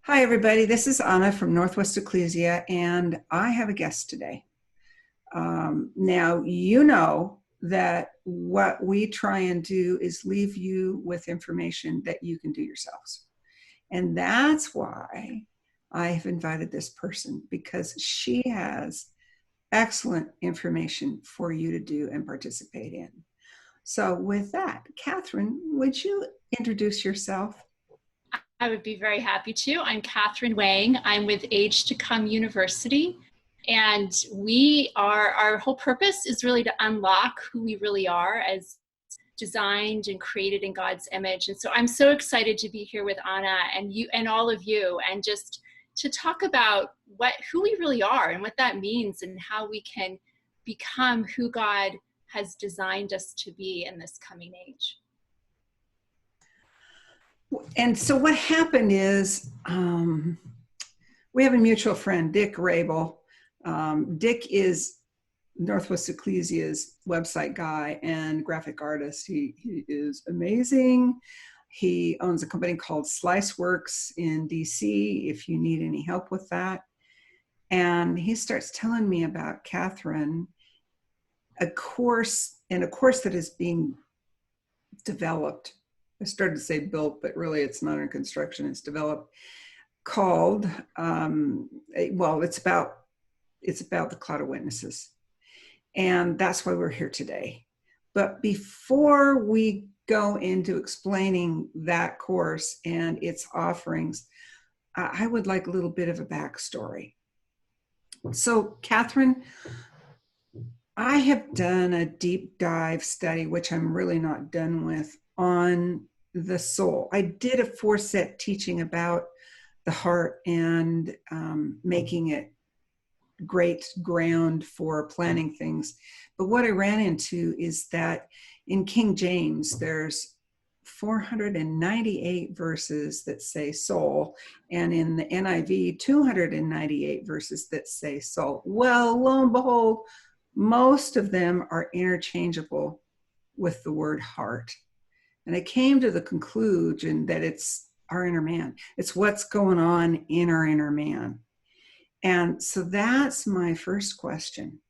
Hi, everybody. This is Anna from Northwest Ecclesia, and I have a guest today. Now, you know that what we try and do is leave you with information that you can do yourselves. And that's why I have invited this person, because she has excellent information for you to do and participate in. So with that, Katharine, would you introduce yourself? I would be very happy to. I'm Katharine Wang. I'm with Age to Come University. And our whole purpose is really to unlock who we really are as designed and created in God's image. And so I'm so excited to be here with Anna and you and all of you, and just to talk about who we really are and what that means and how we can become who God has designed us to be in this coming age. And so what happened is we have a mutual friend, Dick Rabel. Dick is Northwest Ecclesia's website guy and graphic artist. He is amazing. He owns a company called Sliceworks in DC, if you need any help with that. And he starts telling me about Katharine, a course that is being developed. I started to say built, but really it's not in construction, it's developed, called, it's about the cloud of witnesses. And that's why we're here today. But before we go into explaining that course and its offerings, I would like a little bit of a backstory. So Katharine, I have done a deep dive study, which I'm really not done with, on the soul. I did a 4-set teaching about the heart and making it great ground for planning things. But what I ran into is that in King James, there's 498 verses that say soul, and in the NIV, 298 verses that say soul. Well, lo and behold, most of them are interchangeable with the word heart. And I came to the conclusion that it's our inner man. It's what's going on in our inner man. And so that's my first question.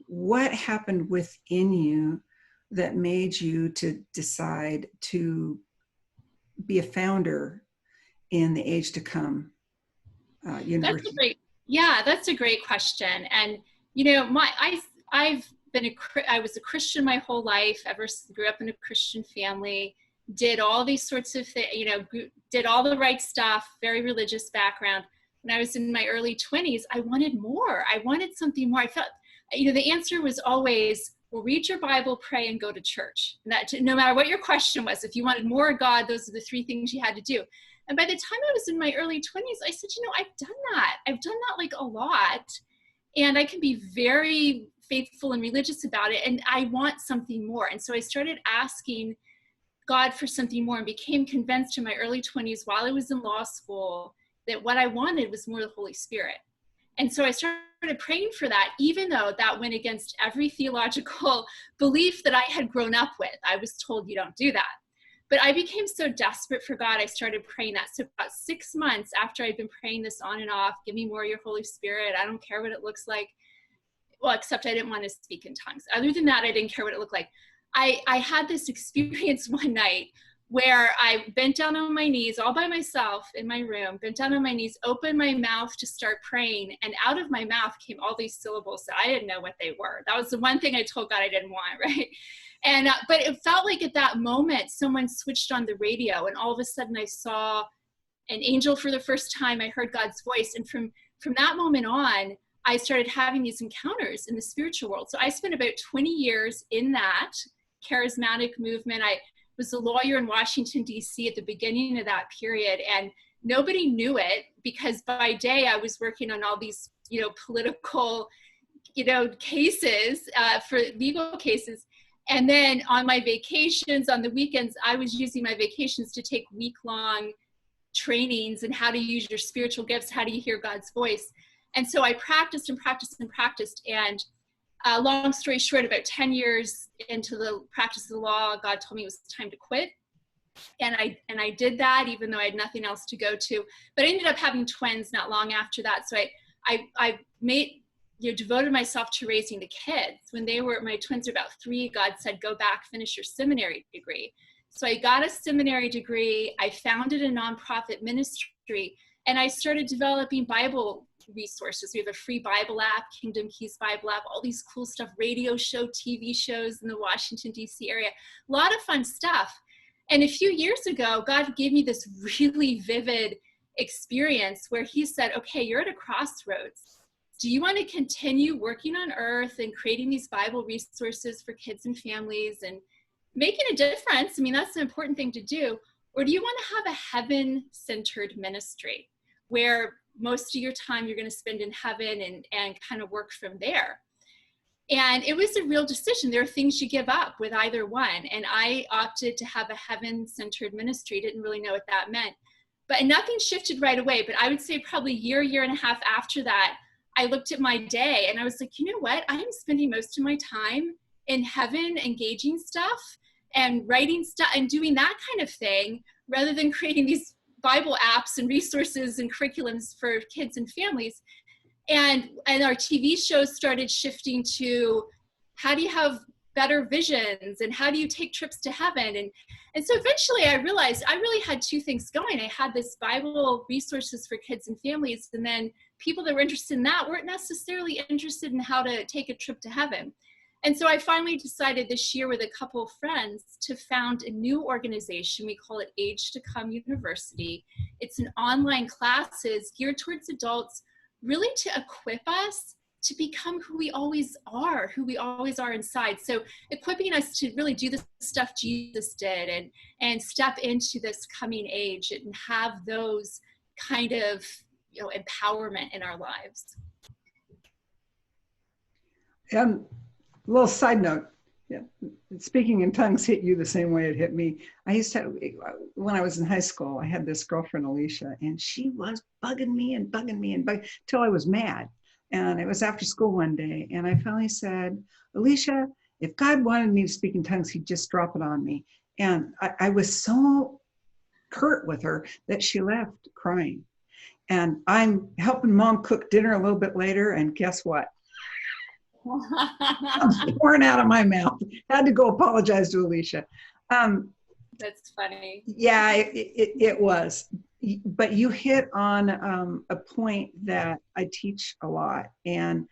What happened within you that made you to decide to be a founder in the Age to Come University? That's a great question. And I was a Christian my whole life. Grew up in a Christian family, did all these sorts of things, did all the right stuff, very religious background. When I was in my early 20s, I wanted more. I wanted something more. I felt, the answer was always, well, read your Bible, pray, and go to church. And that, no matter what your question was, if you wanted more of God, those are the 3 things you had to do. And by the time I was in my early 20s, I said, I've done that. I've done that like a lot. And I can be very faithful and religious about it. And I want something more. And so I started asking God for something more and became convinced in my early 20s while I was in law school that what I wanted was more of the Holy Spirit. And so I started praying for that, even though that went against every theological belief that I had grown up with. I was told you don't do that. But I became so desperate for God, I started praying that. So about 6 months after I'd been praying this on and off, give me more of your Holy Spirit. I don't care what it looks like. Well, except I didn't want to speak in tongues. Other than that, I didn't care what it looked like. I had this experience one night where I bent down on my knees all by myself in my room, bent down on my knees, opened my mouth to start praying, and out of my mouth came all these syllables that I didn't know what they were. That was the one thing I told God I didn't want, right? And but it felt like at that moment someone switched on the radio, and all of a sudden I saw an angel for the first time. I heard God's voice, and from that moment on, I started having these encounters in the spiritual world. So I spent about 20 years in that charismatic movement. I was a lawyer in Washington, D.C. at the beginning of that period, and nobody knew it because by day I was working on all these, political, cases, for legal cases. And then on my vacations, on the weekends, I was using my vacations to take week-long trainings in how to use your spiritual gifts, how do you hear God's voice. And so I practiced and practiced and practiced. And long story short, about 10 years into the practice of the law, God told me it was time to quit. And I did that even though I had nothing else to go to. But I ended up having twins not long after that. So I made, devoted myself to raising the kids. When my twins were about 3, God said, go back, finish your seminary degree. So I got a seminary degree. I founded a nonprofit ministry, and I started developing Bible resources. We have a free Bible app, Kingdom Keys Bible app, all these cool stuff, radio show, TV shows in the Washington, D.C. area, a lot of fun stuff. And a few years ago, God gave me this really vivid experience where he said, okay, you're at a crossroads. Do you want to continue working on earth and creating these Bible resources for kids and families and making a difference? I mean, that's an important thing to do. Or do you want to have a heaven-centered ministry where most of your time you're going to spend in heaven and kind of work from there? And it was a real decision. There are things you give up with either one. And I opted to have a heaven-centered ministry. Didn't really know what that meant. But nothing shifted right away. But I would say probably year and a half after that, I looked at my day and I was like, you know what? I am spending most of my time in heaven engaging stuff and writing stuff and doing that kind of thing rather than creating these Bible apps and resources and curriculums for kids and families. And our TV shows started shifting to how do you have better visions and how do you take trips to heaven? And so eventually I realized I really had two things going. I had this Bible resources for kids and families, and then people that were interested in that weren't necessarily interested in how to take a trip to heaven. And so I finally decided this year with a couple of friends to found a new organization. We call it Age to Come University. It's an online classes geared towards adults, really to equip us to become who we always are inside. So equipping us to really do the stuff Jesus did and step into this coming age and have those kind of, empowerment in our lives. Little side note, yeah, speaking in tongues hit you the same way it hit me. I used to, when I was in high school, I had this girlfriend, Alicia, and she was bugging me till I was mad. And it was after school one day, and I finally said, Alicia, if God wanted me to speak in tongues, he'd just drop it on me. And I was so hurt with her that she left crying. And I'm helping Mom cook dinner a little bit later, and guess what? I'm pouring out of my mouth. Had to go apologize to Alicia. That's funny. Yeah, it was. But you hit on a point that I teach a lot, and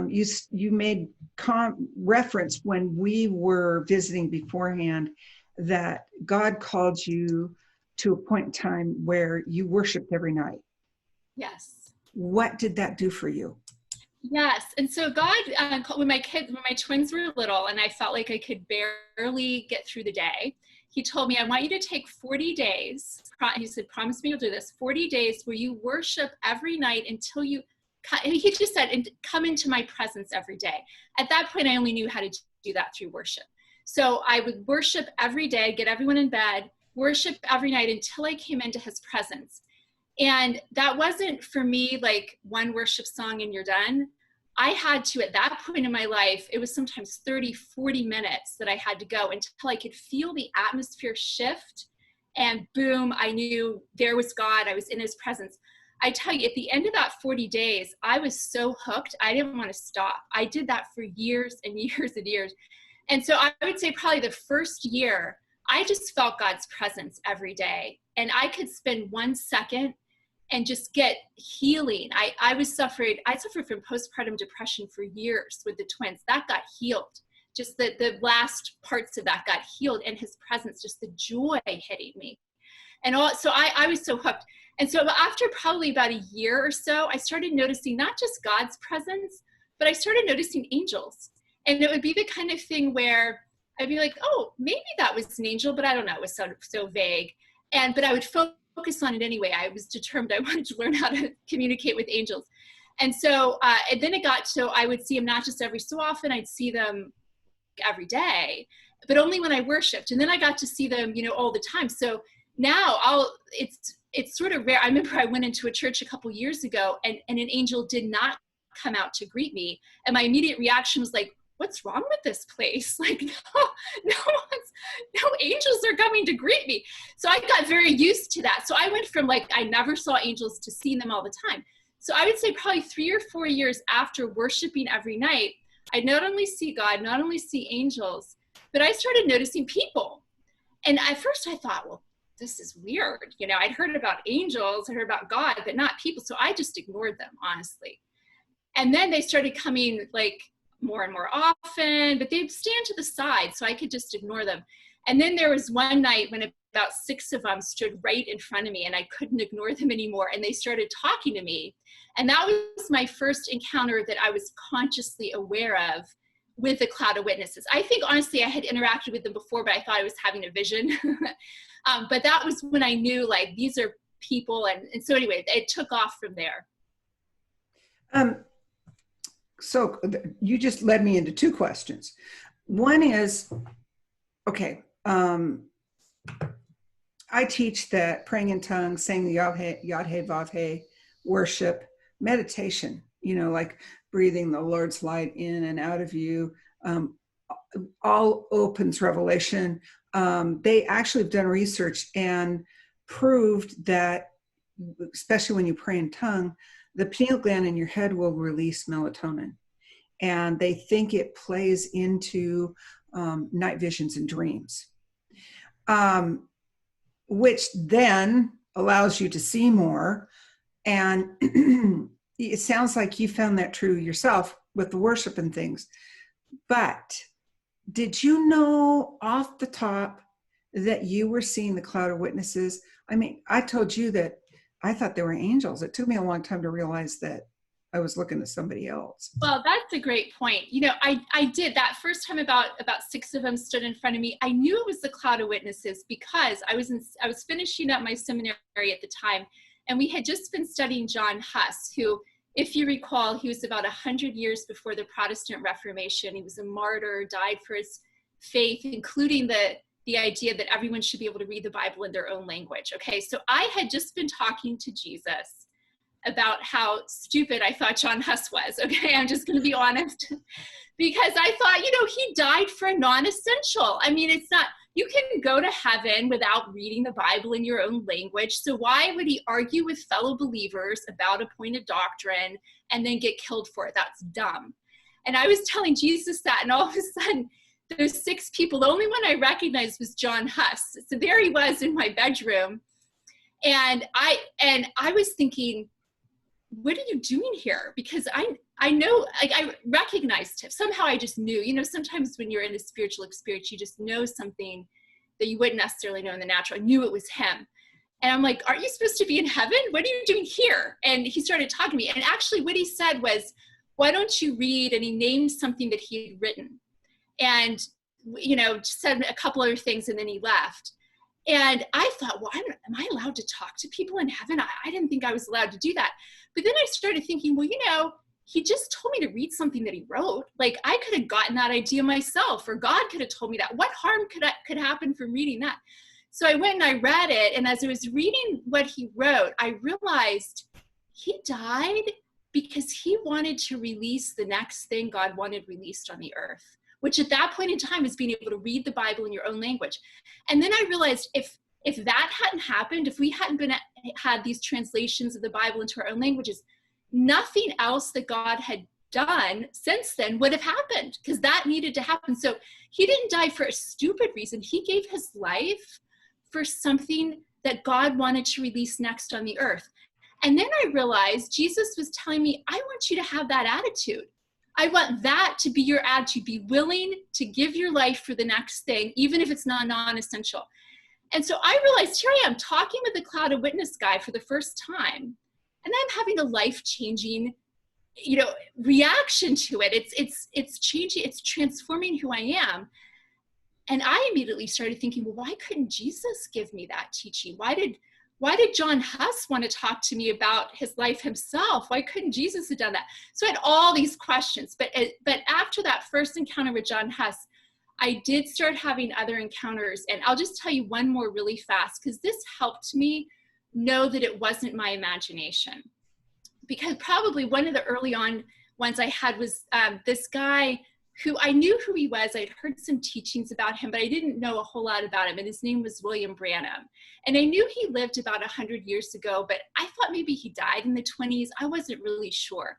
you made reference when we were visiting beforehand that God called you to a point in time where you worshiped every night. Yes. What did that do for you? Yes. And so God, when my twins were little and I felt like I could barely get through the day, he told me, I want you to take 40 days. He said, promise me you'll do this. 40 days where you worship every night until he just said, and come into my presence every day. At that point, I only knew how to do that through worship. So I would worship every day, get everyone in bed, worship every night until I came into his presence. And that wasn't for me like one worship song and you're done. I had to, at that point in my life, it was sometimes 30, 40 minutes that I had to go until I could feel the atmosphere shift. And boom, I knew there was God. I was in his presence. I tell you, at the end of that 40 days, I was so hooked. I didn't want to stop. I did that for years and years and years. And so I would say probably the first year, I just felt God's presence every day. And I could spend 1 second and just get healing. I suffered from postpartum depression for years with the twins. That got healed. Just the last parts of that got healed, and his presence, just the joy hitting me. And so I was so hooked. And so after probably about a year or so, I started noticing not just God's presence, but I started noticing angels. And it would be the kind of thing where I'd be like, oh, maybe that was an angel, but I don't know. It was so vague. But I would focus on it anyway. I was determined I wanted to learn how to communicate with angels. And so and then it got so I would see them not just every so often, I'd see them every day, but only when I worshiped. And then I got to see them, all the time. So now it's sort of rare. I remember I went into a church a couple years ago and an angel did not come out to greet me. And my immediate reaction was like, what's wrong with this place? Like, no one's, no angels are coming to greet me. So I got very used to that. So I went from like, I never saw angels to seeing them all the time. So I would say probably 3 or 4 years after worshiping every night, I not only see God, not only see angels, but I started noticing people. And at first I thought, well, this is weird. You know, I'd heard about angels, I heard about God, but not people. So I just ignored them, honestly. And then they started coming like more and more often, but they'd stand to the side so I could just ignore them. And then there was one night when about 6 of them stood right in front of me and I couldn't ignore them anymore. And they started talking to me. And that was my first encounter that I was consciously aware of with a cloud of witnesses. I think honestly, I had interacted with them before, but I thought I was having a vision. But that was when I knew like, these are people. And so anyway, it took off from there. So you just led me into 2 questions. One is, okay, I teach that praying in tongues, saying the Yad-He, Vav-He, worship, meditation, you know, like breathing the Lord's light in and out of you, all opens revelation. They actually have done research and proved that, especially when you pray in tongue, the pineal gland in your head will release melatonin. And they think it plays into night visions and dreams, which then allows you to see more. And it sounds like you found that true yourself with the worship and things. But did you know off the top that you were seeing the cloud of witnesses? I mean, I told you that I thought they were angels. It took me a long time to realize that I was looking at somebody else. Well, that's a great point. You know, I did that first time about 6 of them stood in front of me. I knew it was the cloud of witnesses because I was finishing up my seminary at the time, and we had just been studying John Huss, who, if you recall, he was about 100 years before the Protestant Reformation. He was a martyr, died for his faith, including the idea that everyone should be able to read the Bible in their own language. Okay, so I had just been talking to Jesus about how stupid I thought John Huss was. Okay, I'm just going to be honest, because I thought, you know, he died for a non-essential. I mean, it's not, you can go to heaven without reading the Bible in your own language. So why would he argue with fellow believers about a point of doctrine and then get killed for it? That's dumb. And I was telling Jesus that, and all of a sudden, those 6 people, the only one I recognized was John Huss. So there he was in my bedroom. And I was thinking, what are you doing here? Because I know, like, I recognized him. Somehow I just knew, you know, sometimes when you're in a spiritual experience, you just know something that you wouldn't necessarily know in the natural. I knew it was him. And I'm like, aren't you supposed to be in heaven? What are you doing here? And he started talking to me. And actually what he said was, why don't you read? And he named something that he had written. And, you know, said a couple other things, and then he left. And I thought, well, am I allowed to talk to people in heaven? I didn't think I was allowed to do that. But then I started thinking, well, you know, he just told me to read something that he wrote. Like, I could have gotten that idea myself, or God could have told me that. What harm could happen from reading that? So I went and I read it. And as I was reading what he wrote, I realized he died because he wanted to release the next thing God wanted released on the earth, which at that point in time is being able to read the Bible in your own language. And then I realized if that hadn't happened, if we hadn't had these translations of the Bible into our own languages, nothing else that God had done since then would have happened, because that needed to happen. So he didn't die for a stupid reason. He gave his life for something that God wanted to release next on the earth. And then I realized Jesus was telling me, I want you to have that attitude. I want that to be your attitude. Be willing to give your life for the next thing, even if it's not non-essential. And so I realized, here I am talking with the cloud of witness guy for the first time, and I'm having a life-changing, you know, reaction to it. It's changing, it's transforming who I am. And I immediately started thinking, well, why couldn't Jesus give me that teaching? Why did John Huss want to talk to me about his life himself? Why couldn't Jesus have done that? So I had all these questions. But after that first encounter with John Huss, I did start having other encounters. And I'll just tell you one more really fast, because this helped me know that it wasn't my imagination. Because probably one of the early on ones I had was this guy who I knew who he was. I'd heard some teachings about him, but I didn't know a whole lot about him. And his name was William Branham. And I knew he lived about 100 years ago, but I thought maybe he died in the 20s. I wasn't really sure.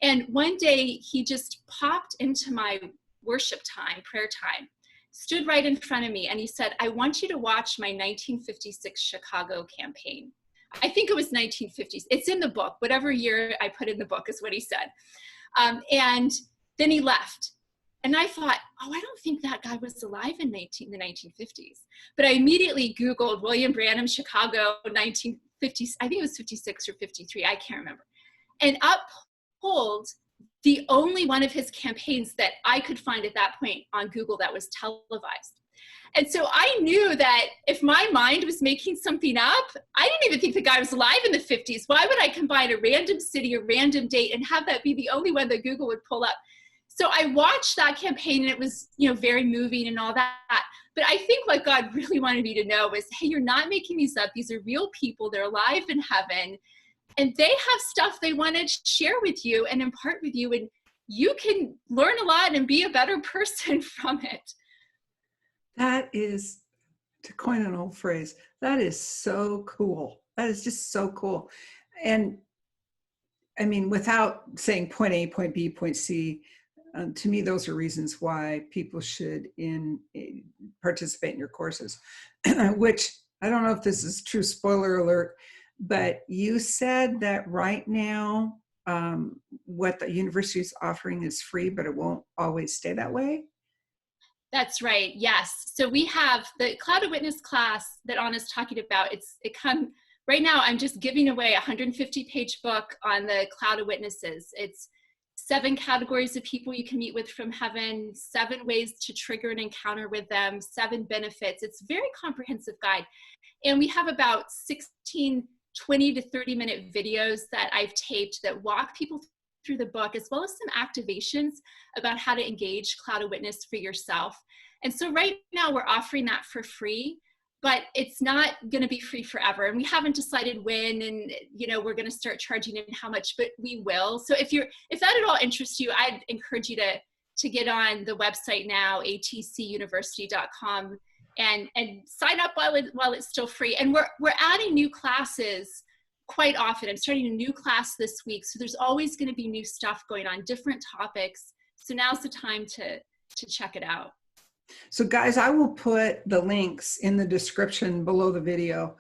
And one day he just popped into my worship time, prayer time, stood right in front of me, and he said, I want you to watch my 1956 Chicago campaign. I think it was 1950s. It's in the book. Whatever year I put in the book is what he said. And then he left. And I thought, oh, I don't think that guy was alive in the 1950s. But I immediately Googled William Branham, Chicago, 1950s. I think it was 56 or 53. I can't remember. And up pulled the only one of his campaigns that I could find at that point on Google that was televised. And so I knew that if my mind was making something up, I didn't even think the guy was alive in the 50s. Why would I combine a random city, a random date, and have that be the only one that Google would pull up? So I watched that campaign, and it was, very moving and all that. But I think what God really wanted me to know was, hey, you're not making these up. These are real people. They're alive in heaven, and they have stuff they want to share with you and impart with you, and you can learn a lot and be a better person from it. That is, to coin an old phrase, that is so cool. That is just so cool. And I mean, without saying point A, point B, point C, to me, those are reasons why people should participate in your courses, which I don't know if this is true, spoiler alert, but you said that right now, what the university is offering is free, but it won't always stay that way. That's right. Yes. So we have the Cloud of Witness class that Anna's talking about. Right now, I'm just giving away a 150-page book on the Cloud of Witnesses. It's 7 categories of people you can meet with from heaven, 7 ways to trigger an encounter with them, 7 benefits. It's a very comprehensive guide. And we have about 16 20 to 30-minute videos that I've taped that walk people through the book, as well as some activations about how to engage Cloud of Witness for yourself. And so right now we're offering that for free, but it's not going to be free forever. And we haven't decided when, and we're going to start charging and how much, but we will. So if that at all interests you, I'd encourage you to get on the website now, atcuniversity.com, and sign up while it's still free. And we're adding new classes quite often. I'm starting a new class this week, so there's always going to be new stuff going on, different topics. So now's the time to check it out. So guys, I will put the links in the description below the video,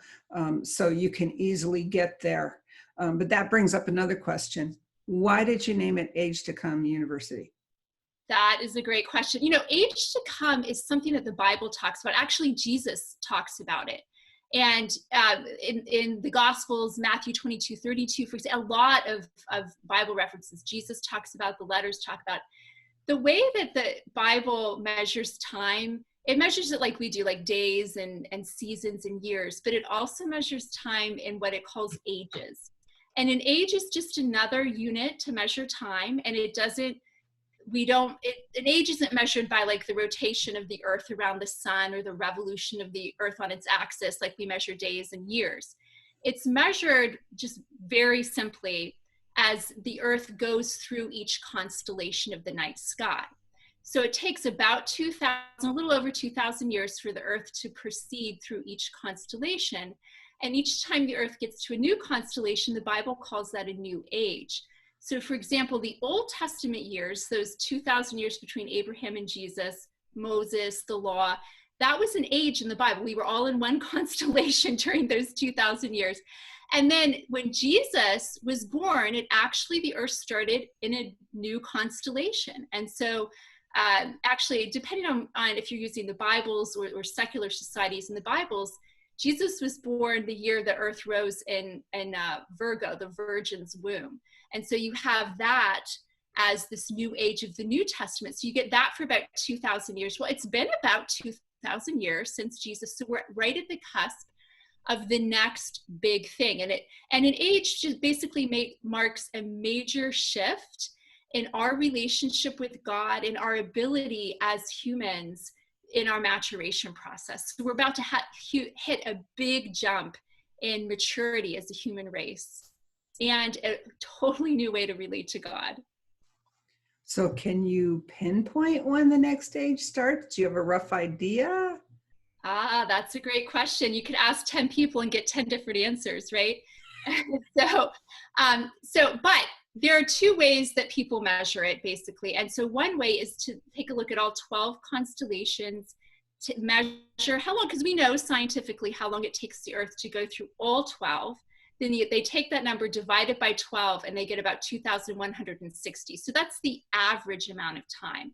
so you can easily get there. But that brings up another question. Why did you name it Age to Come University? That is a great question. Age to come is something that the Bible talks about. Actually, Jesus talks about it. And in the Gospels, Matthew 22:32, for example, a lot of Bible references, Jesus talks about, the letters talk about. The way that the Bible measures time, it measures it like we do, like days and seasons and years, but it also measures time in what it calls ages. And an age is just another unit to measure time, and an age isn't measured by like the rotation of the earth around the sun or the revolution of the earth on its axis like we measure days and years. It's measured just very simply as the earth goes through each constellation of the night sky. So it takes about a little over 2,000 years for the earth to proceed through each constellation. And each time the earth gets to a new constellation, the Bible calls that a new age. So for example, the Old Testament years, those 2,000 years between Abraham and Jesus, Moses, the law, that was an age in the Bible. We were all in one constellation during those 2,000 years. And then when Jesus was born, the earth started in a new constellation. And so actually, depending on if you're using the Bibles or secular societies in the Bibles, Jesus was born the year the earth rose in Virgo, the Virgin's womb. And so you have that as this new age of the New Testament. So you get that for about 2,000 years. Well, it's been about 2,000 years since Jesus. So we're right at the cusp of the next big thing. And an age just basically marks a major shift in our relationship with God and our ability as humans in our maturation process. So we're about to hit a big jump in maturity as a human race, and a totally new way to relate to God. So can you pinpoint when the next age starts? Do you have a rough idea? That's a great question. You could ask 10 people and get 10 different answers, right? so, but there are two ways that people measure it, basically. And so one way is to take a look at all 12 constellations to measure how long, because we know scientifically how long it takes the Earth to go through all 12. Then they take that number, divide it by 12, and they get about 2,160. So that's the average amount of time.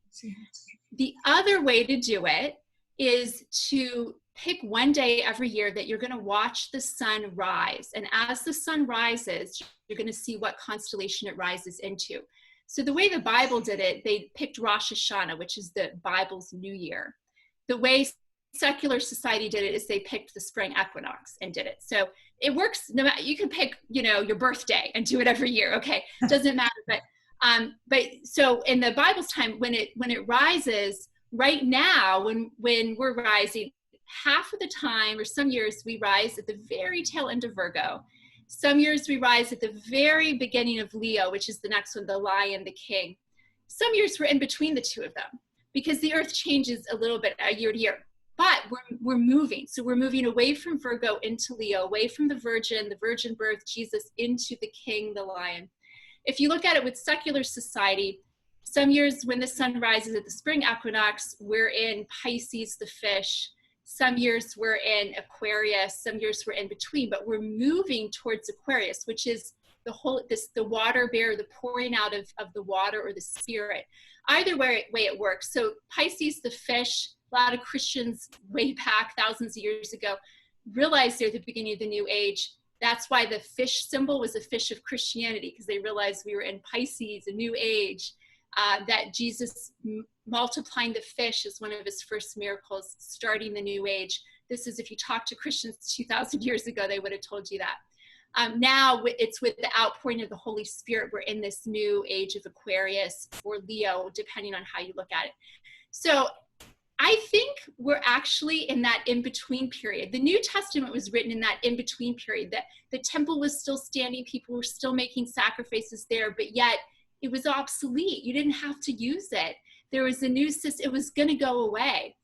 The other way to do it is to pick one day every year that you're going to watch the sun rise. And as the sun rises, you're going to see what constellation it rises into. So the way the Bible did it, they picked Rosh Hashanah, which is the Bible's New Year. The way secular society did it is they picked the spring equinox and did it. So it works. No matter, you can pick, your birthday and do it every year. Okay, doesn't matter. But so in the Bible's time, when it rises, right now, when we're rising, half of the time, or some years, we rise at the very tail end of Virgo. Some years we rise at the very beginning of Leo, which is the next one, the Lion, the King. Some years we're in between the two of them because the Earth changes a little bit year to year. But we're moving. So we're moving away from Virgo into Leo, away from the virgin birth, Jesus, into the King, the Lion. If you look at it with secular society, some years when the sun rises at the spring equinox, we're in Pisces the Fish. Some years we're in Aquarius. Some years we're in between, but we're moving towards Aquarius, which is the water bearer, the pouring out of the water or the spirit. Either way it works. So Pisces the Fish, a lot of Christians way back thousands of years ago realized they're the beginning of the new age. That's why the fish symbol was a fish of Christianity, because they realized we were in Pisces, a new age, that Jesus multiplying the fish is one of his first miracles, starting the new age. This is, if you talk to Christians 2,000 years ago, they would have told you that. Now it's with the outpouring of the Holy Spirit. We're in this new age of Aquarius or Leo, depending on how you look at it. So I think we're actually in that in-between period. The New Testament was written in that in-between period, that the temple was still standing, people were still making sacrifices there, but yet it was obsolete. You didn't have to use it. There was a new system, it was gonna go away.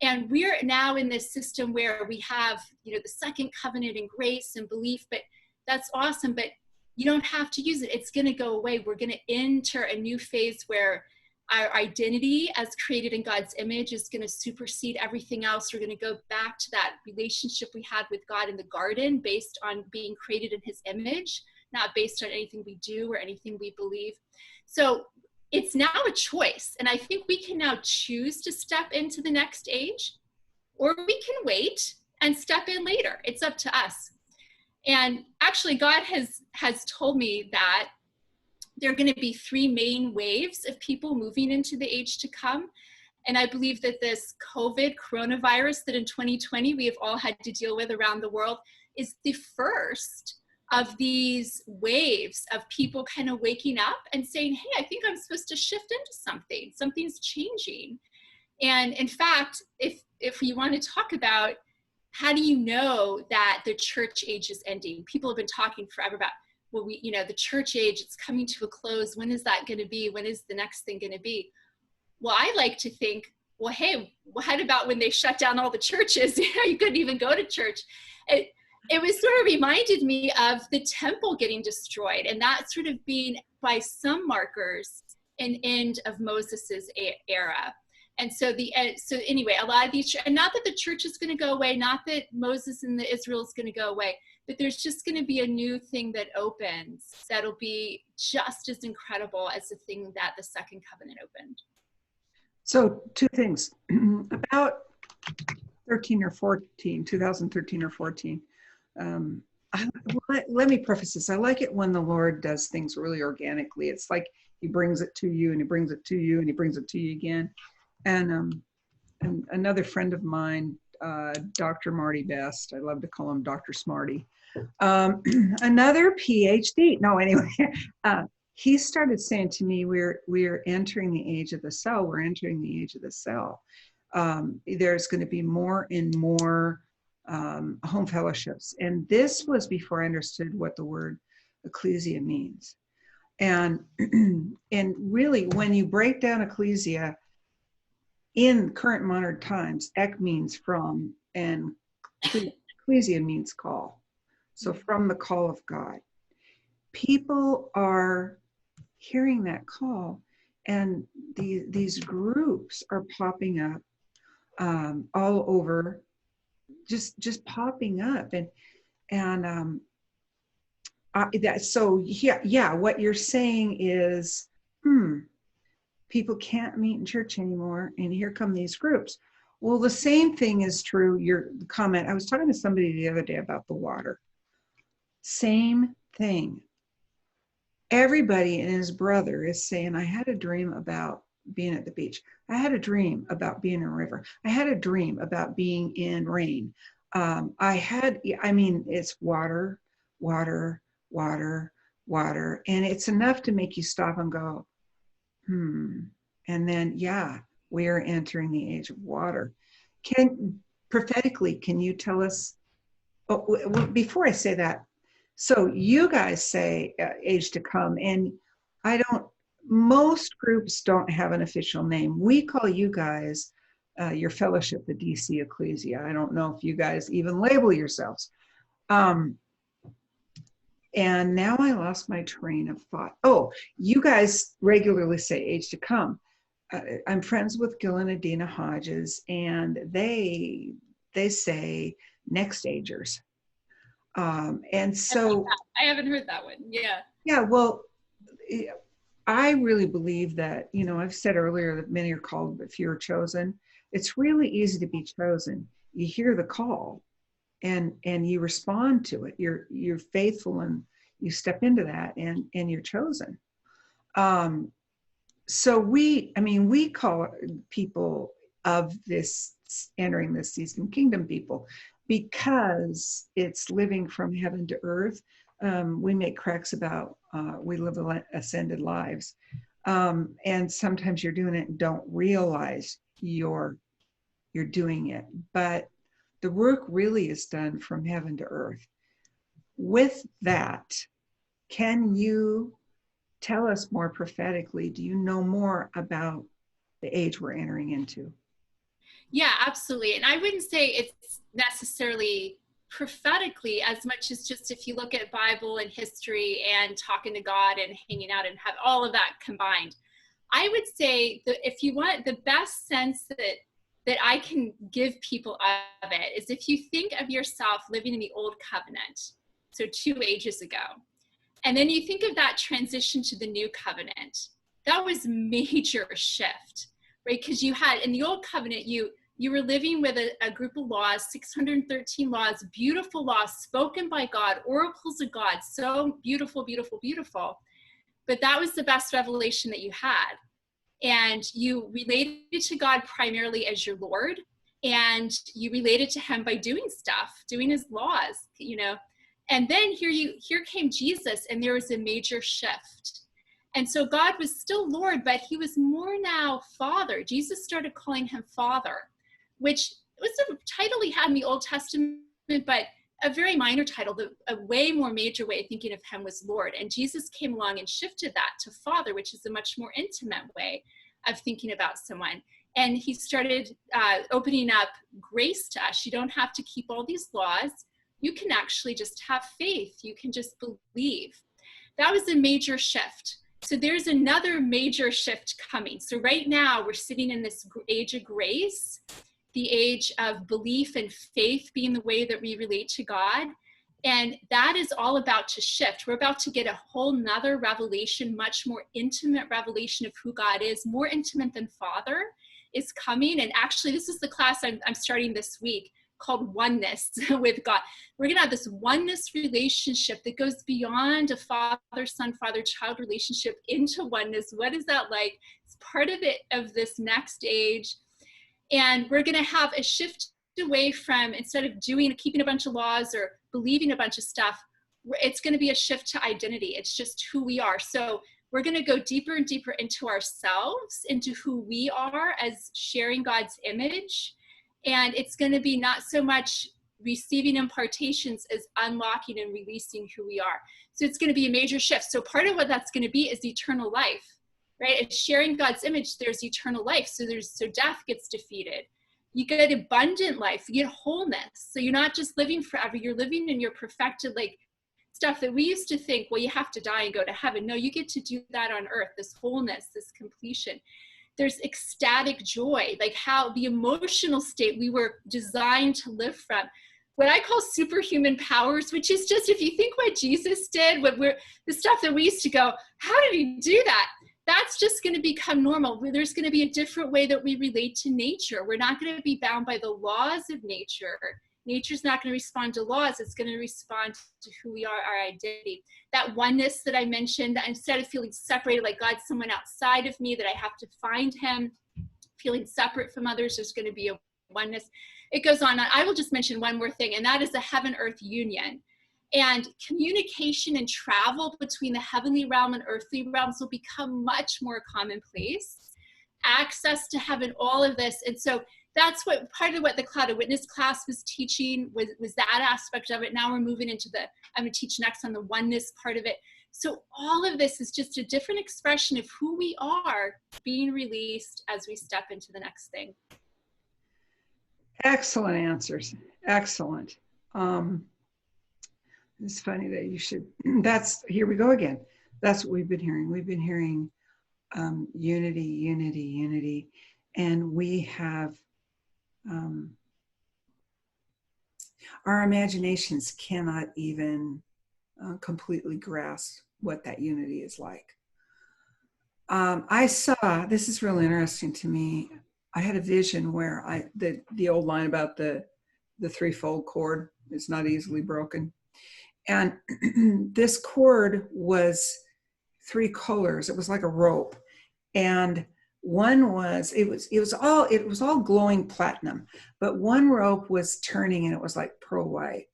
And we're now in this system where we have, the second covenant and grace and belief, but that's awesome, but you don't have to use it. It's gonna go away. We're gonna enter a new phase where our identity as created in God's image is going to supersede everything else. We're going to go back to that relationship we had with God in the garden, based on being created in his image, not based on anything we do or anything we believe. So it's now a choice. And I think we can now choose to step into the next age, or we can wait and step in later. It's up to us. And actually, God has told me that there are going to be 3 main waves of people moving into the age to come. And I believe that this coronavirus that in 2020 we have all had to deal with around the world is the first of these waves of people kind of waking up and saying, hey, I think I'm supposed to shift into something. Something's changing. And in fact, if you want to talk about how do you know that the church age is ending? People have been talking forever about, well, the church age, it's coming to a close. When is that going to be? When is the next thing going to be? Well, I like to think, well, hey, what about when they shut down all the churches? You couldn't even go to church. It was sort of reminded me of the temple getting destroyed, and that sort of being, by some markers, an end of Moses's era. And so anyway, a lot of these, and not that the church is going to go away, not that Moses and the Israel is going to go away, but there's just going to be a new thing that opens that'll be just as incredible as the thing that the second covenant opened. So 2 things. About 2013 or 14. Let me preface this. I like it when the Lord does things really organically. It's like he brings it to you and he brings it to you and he brings it to you again. And another friend of mine, Dr. Marty Best, I love to call him Dr. Smarty, another PhD. No, anyway, he started saying to me, we're entering the age of the cell. We're entering the age of the cell. There's going to be more and more home fellowships. And this was before I understood what the word ecclesia means. And and really, when you break down ecclesia in current modern times, ek means from, and ecclesia means call. So from the call of God, people are hearing that call, and these groups are popping up all over, just popping up, and so yeah, what you're saying is, people can't meet in church anymore, and here come these groups. Well, the same thing is true. Your comment, I was talking to somebody the other day about the water. Same thing. Everybody and his brother is saying, I had a dream about being at the beach. I had a dream about being in a river. I had a dream about being in rain. It's water, water, water, water. And it's enough to make you stop and go, and then, yeah, we are entering the age of water. Prophetically, can you tell us, before I say that, so you guys say age to come, and most groups don't have an official name. We call you guys, your fellowship, the DC Ecclesia. I don't know if you guys even label yourselves. And now I lost my train of thought. Oh, you guys regularly say age to come. I'm friends with Gil and Adina Hodges, and they say next agers. And so I haven't heard that one. Yeah. Yeah, well, I really believe that, I've said earlier that many are called, but few are chosen. It's really easy to be chosen. You hear the call, and you respond to it. You're faithful, and you step into that, and you're chosen. So we call people of this entering this season kingdom people, because it's living from heaven to earth. We make cracks about we live ascended lives, and sometimes you're doing it and don't realize you're doing it, but the work really is done from heaven to earth. With that, can you tell us more prophetically? Do you know more about the age we're entering into? Yeah, absolutely. And I wouldn't say it's necessarily prophetically as much as just if you look at Bible and history and talking to God and hanging out and have all of that combined. I would say that if you want the best sense that I can give people of it is if you think of yourself living in the old covenant, so 2 ages ago, and then you think of that transition to the new covenant, that was major shift, right? Because you had in the old covenant, you were living with a group of laws, 613 laws, beautiful laws spoken by God, oracles of God, so beautiful, beautiful, beautiful. But that was the best revelation that you had. And you related to God primarily as your Lord, and you related to him by doing stuff, doing his laws, And then here came Jesus, and there was a major shift. And so God was still Lord, but he was more now Father. Jesus started calling him Father, which was a title he had in the Old Testament, but a very minor title. A way more major way of thinking of him was Lord. And Jesus came along and shifted that to Father, which is a much more intimate way of thinking about someone. And he started opening up grace to us. You don't have to keep all these laws. You can actually just have faith. You can just believe. That was a major shift. So there's another major shift coming. So right now we're sitting in this age of grace, the age of belief and faith being the way that we relate to God. And that is all about to shift. We're about to get a whole nother revelation, much more intimate revelation of who God is, more intimate than Father is coming. And actually, this is the class I'm starting this week called Oneness with God. We're going to have this oneness relationship that goes beyond a father-son, father-child relationship into oneness. What is that like? It's part of it, of this next age. And we're going to have a shift away from, instead of keeping a bunch of laws or believing a bunch of stuff, it's going to be a shift to identity. It's just who we are. So we're going to go deeper and deeper into ourselves, into who we are as sharing God's image. And it's going to be not so much receiving impartations as unlocking and releasing who we are. So it's going to be a major shift. So part of what that's going to be is eternal life, right? And sharing God's image, there's eternal life. So death gets defeated. You get abundant life, you get wholeness. So you're not just living forever, you're living in your perfected, like, stuff that we used to think, well, you have to die and go to heaven. No, you get to do that on earth, this wholeness, this completion. There's ecstatic joy, like how the emotional state we were designed to live from. What I call superhuman powers, which is just, if you think what Jesus did, the stuff that we used to go, how did he do that? That's just going to become normal. There's going to be a different way that we relate to nature. We're not going to be bound by the laws of nature. Nature's not going to respond to laws. It's going to respond to who we are, our identity. That oneness that I mentioned, that instead of feeling separated, like God's someone outside of me, that I have to find him, feeling separate from others, there's going to be a oneness. It goes on. I will just mention one more thing, and that is the heaven-earth union. And communication and travel between the heavenly realm and earthly realms will become much more commonplace. Access to heaven, all of this. And so that's what part of what the Cloud of Witness class was teaching, was that aspect of it. Now we're moving into I'm going to teach next on the oneness part of it. So all of this is just a different expression of who we are being released as we step into the next thing. Excellent answers. Excellent. It's funny that you should, here we go again. That's what we've been hearing. We've been hearing unity, unity, unity. And we have, our imaginations cannot even completely grasp what that unity is like. I saw, this is really interesting to me. I had a vision where the old line about the threefold cord is not easily broken. And this cord was 3 colors. It was like a rope. And one was, it was all glowing platinum, but one rope was turning and it was like pearl white.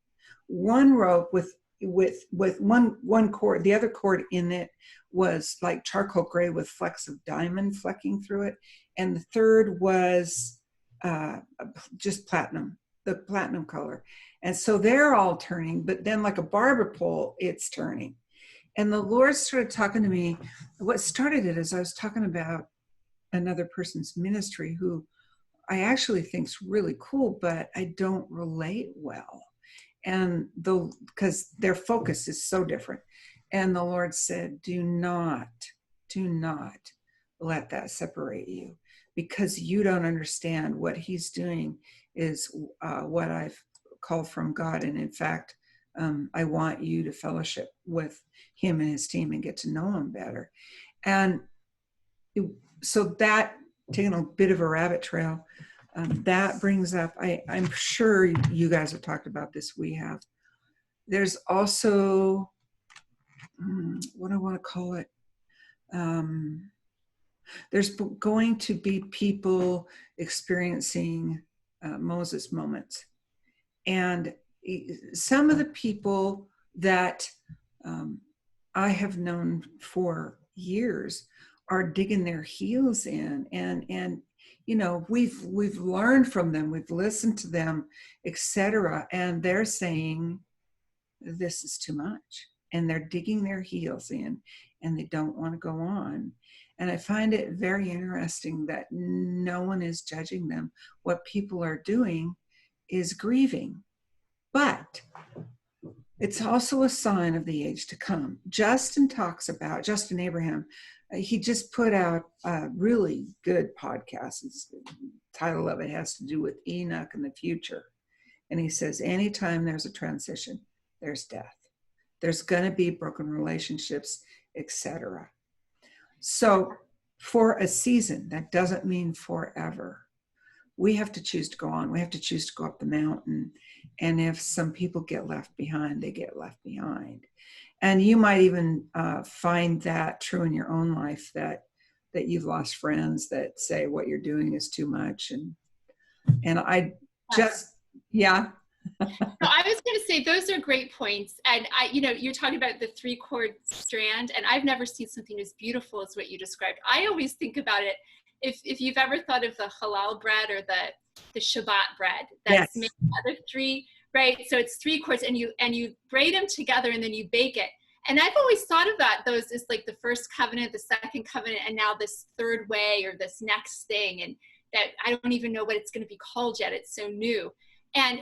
One rope with one cord, the other cord in it was like charcoal gray with flecks of diamond flecking through it. And the third was just platinum, the platinum color. And so they're all turning, but then like a barber pole, it's turning. And the Lord started talking to me. What started it is I was talking about another person's ministry who I actually think's really cool, but I don't relate well. And because their focus is so different. And the Lord said, do not let that separate you, because you don't understand what he's doing is what I've called from God. And in fact, I want you to fellowship with him and his team and get to know him better. And so that, taking a bit of a rabbit trail, that brings up, I'm sure you guys have talked about this, we have. There's also, what do I want to call it? There's going to be people experiencing Moses moments. And some of the people that I have known for years are digging their heels in, and you know, we've learned from them, we've listened to them, etc. And they're saying this is too much, and they're digging their heels in, and they don't want to go on. And I find it very interesting that no one is judging them. What people are doing is grieving. But it's also a sign of the age to come. Justin Abraham, he just put out a really good podcast. The title of it has to do with Enoch and the future. And he says, anytime there's a transition, there's death. There's going to be broken relationships, etc. So for a season, that doesn't mean forever. We have to choose to go on. We have to choose to go up the mountain. And if some people get left behind, they get left behind. And you might even find that true in your own life, that you've lost friends that say what you're doing is too much. And I just, yeah. No, I was going to say those are great points. And you're talking about the 3-cord strand, and I've never seen something as beautiful as what you described. I always think about it, if you've ever thought of the halal bread or the Shabbat bread, that's made out of 3 right? So it's 3 quarts, and you braid them together, and then you bake it. And I've always thought of those as like the first covenant, the second covenant, and now this third way, or this next thing. And that I don't even know what it's going to be called yet. It's so new. And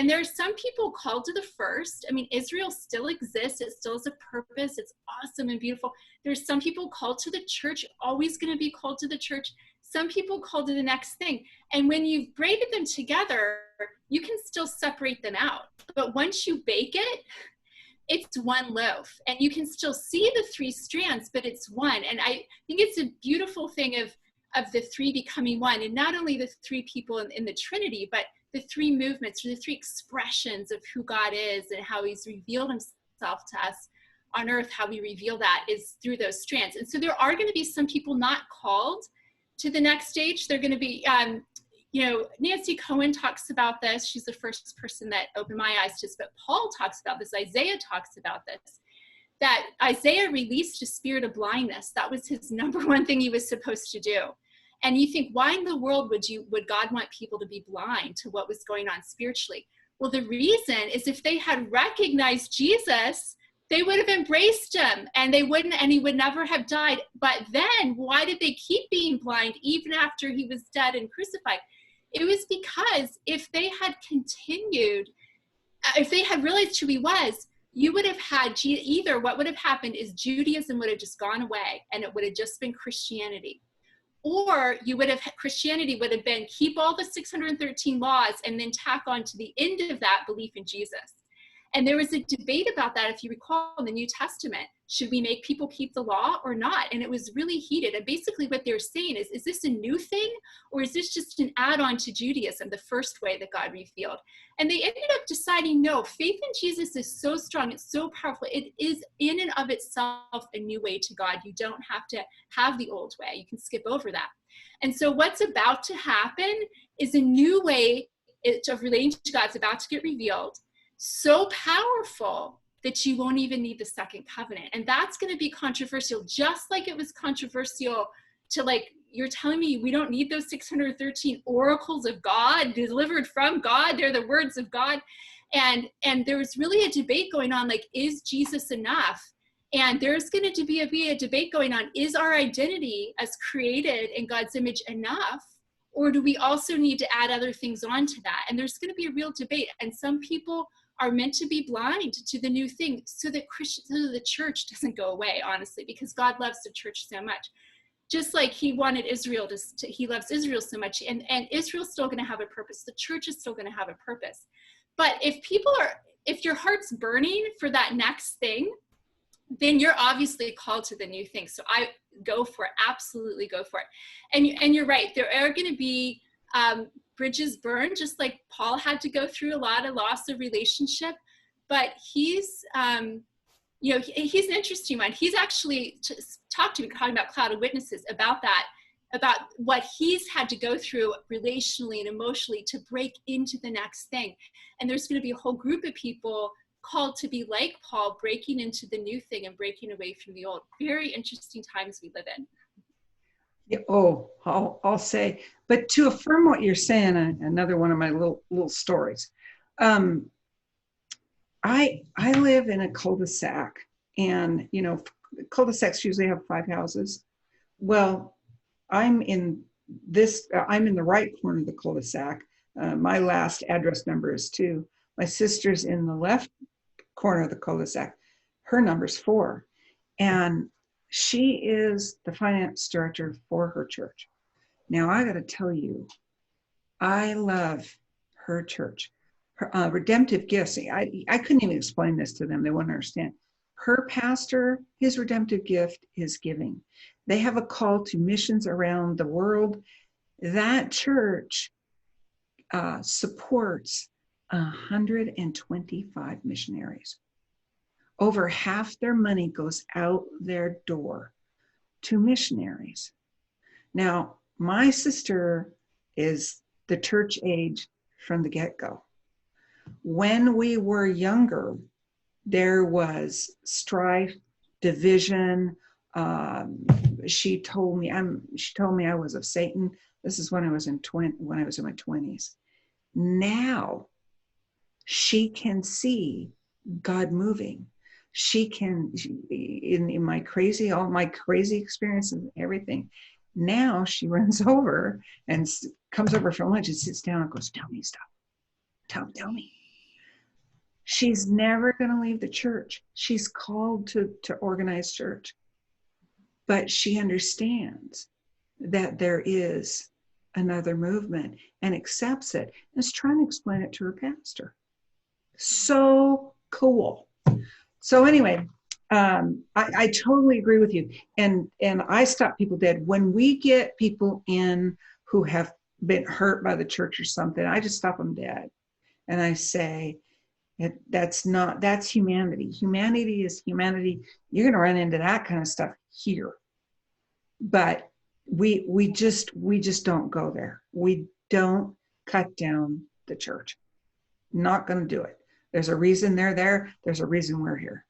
there's some people called to the first. I mean, Israel still exists. It still has a purpose. It's awesome and beautiful. There's some people called to the church, always going to be called to the church. Some people called to the next thing. And when you've braided them together, you can still separate them out. But once you bake it, it's one loaf, and you can still see the 3 strands, but it's one. And I think it's a beautiful thing of the 3 becoming one, and not only the 3 people in the Trinity, but the 3 movements, or the 3 expressions of who God is and how he's revealed himself to us on earth. How we reveal that is through those strands. And so there are going to be some people not called to the next stage. They're going to be, Nancy Cohen talks about this. She's the first person that opened my eyes to this, but Paul talks about this. Isaiah talks about this, that Isaiah released a spirit of blindness. That was his number one thing he was supposed to do. And you think, why in the world would God want people to be blind to what was going on spiritually? Well, the reason is if they had recognized Jesus, they would have embraced him, and he would never have died. But then why did they keep being blind even after he was dead and crucified? It was because if they had continued, if they had realized who he was, you would have had either what would have happened is Judaism would have just gone away, and it would have just been Christianity. Or Christianity would have been keep all the 613 laws and then tack on to the end of that belief in Jesus. And there was a debate about that, if you recall, in the New Testament. Should we make people keep the law or not? And it was really heated. And basically what they're saying is this a new thing, or is this just an add-on to Judaism, the first way that God revealed? And they ended up deciding, no, faith in Jesus is so strong, it's so powerful. It is in and of itself a new way to God. You don't have to have the old way. You can skip over that. And so what's about to happen is a new way of relating to God is about to get revealed, so powerful that you won't even need the second covenant. And that's going to be controversial, just like it was controversial to, like, you're telling me we don't need those 613 oracles of God delivered from God. They're the words of God. And there was really a debate going on, like, is Jesus enough? And there's going to be a debate going on, is our identity as created in God's image enough? Or do we also need to add other things onto that? And there's going to be a real debate. And some people are meant to be blind to the new thing so that the church doesn't go away, honestly, because God loves the church so much. Just like he wanted Israel he loves Israel so much, and Israel's still going to have a purpose. The church is still going to have a purpose. But if your heart's burning for that next thing, then you're obviously called to the new thing. So I go for it, absolutely go for it. And you're right, there are going to be bridges burned, just like Paul had to go through a lot of loss of relationship. But he's he's an interesting one. He's actually talked to me, talking about Cloud of Witnesses, about that, about what he's had to go through relationally and emotionally to break into the next thing. And there's going to be a whole group of people called to be like Paul, breaking into the new thing and breaking away from the old. Very interesting times we live in. Yeah, I'll say, but to affirm what you're saying, another one of my little stories. I live in a cul-de-sac, and cul-de-sacs usually have 5 houses. Well, I'm in the right corner of the cul-de-sac. My last address number is 2. My sister's in the left corner of the cul-de-sac. Her number's 4. And she is the finance director for her church. Now, I got to tell you, I love her church. Her redemptive gifts. I couldn't even explain this to them. They wouldn't understand. Her pastor, his redemptive gift is giving. They have a call to missions around the world. That church supports 125 missionaries. Over half their money goes out their door to missionaries. Now, my sister is the church age from the get-go. When we were younger, there was strife, division. She told me I was of Satan. This is when I was in my 20s. Now, she can see God moving. She can, in my crazy, all my crazy experiences and everything. Now she runs over and comes over for lunch and sits down and goes, tell me stuff. Tell me. She's never going to leave the church. She's called to organize church. But she understands that there is another movement and accepts it and is trying to explain it to her pastor. So cool. So anyway, I totally agree with you. And I stop people dead. When we get people in who have been hurt by the church or something, I just stop them dead. And I say, that's humanity. Humanity is humanity. You're going to run into that kind of stuff here. But we just don't go there. We don't cut down the church. Not going to do it. There's a reason they're there. There's a reason we're here.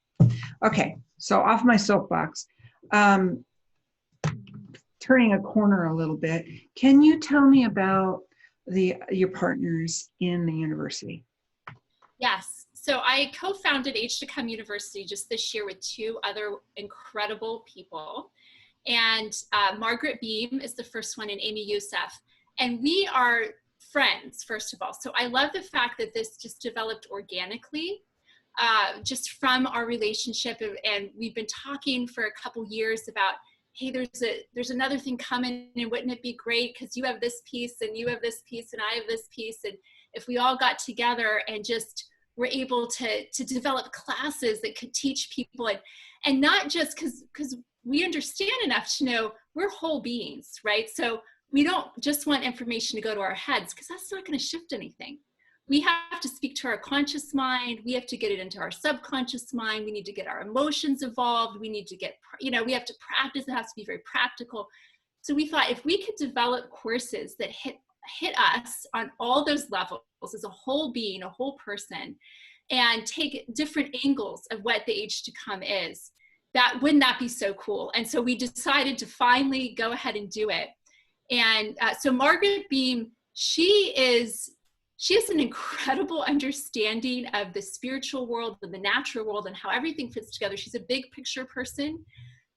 Okay, so off my soapbox. Turning a corner a little bit. Can you tell me about your partners in the university? Yes. So I co-founded Age to Come University just this year with two other incredible people. And Margaret Beam is the first one, and Amy Youssef. And we are friends, first of all. So I love the fact that this just developed organically, just from our relationship. And we've been talking for a couple years about, hey, there's another thing coming, and wouldn't it be great? Because you have this piece, and you have this piece, and I have this piece. And if we all got together and just were able to develop classes that could teach people, and not just because we understand enough to know we're whole beings, right? So we don't just want information to go to our heads, because that's not going to shift anything. We have to speak to our conscious mind. We have to get it into our subconscious mind. We need to get our emotions involved. We need to get, we have to practice. It has to be very practical. So we thought if we could develop courses that hit us on all those levels as a whole being, a whole person, and take different angles of what the age to come is, wouldn't that be so cool? And so we decided to finally go ahead and do it. And so Margaret Beam, she has an incredible understanding of the spiritual world, of the natural world, and how everything fits together. She's a big picture person.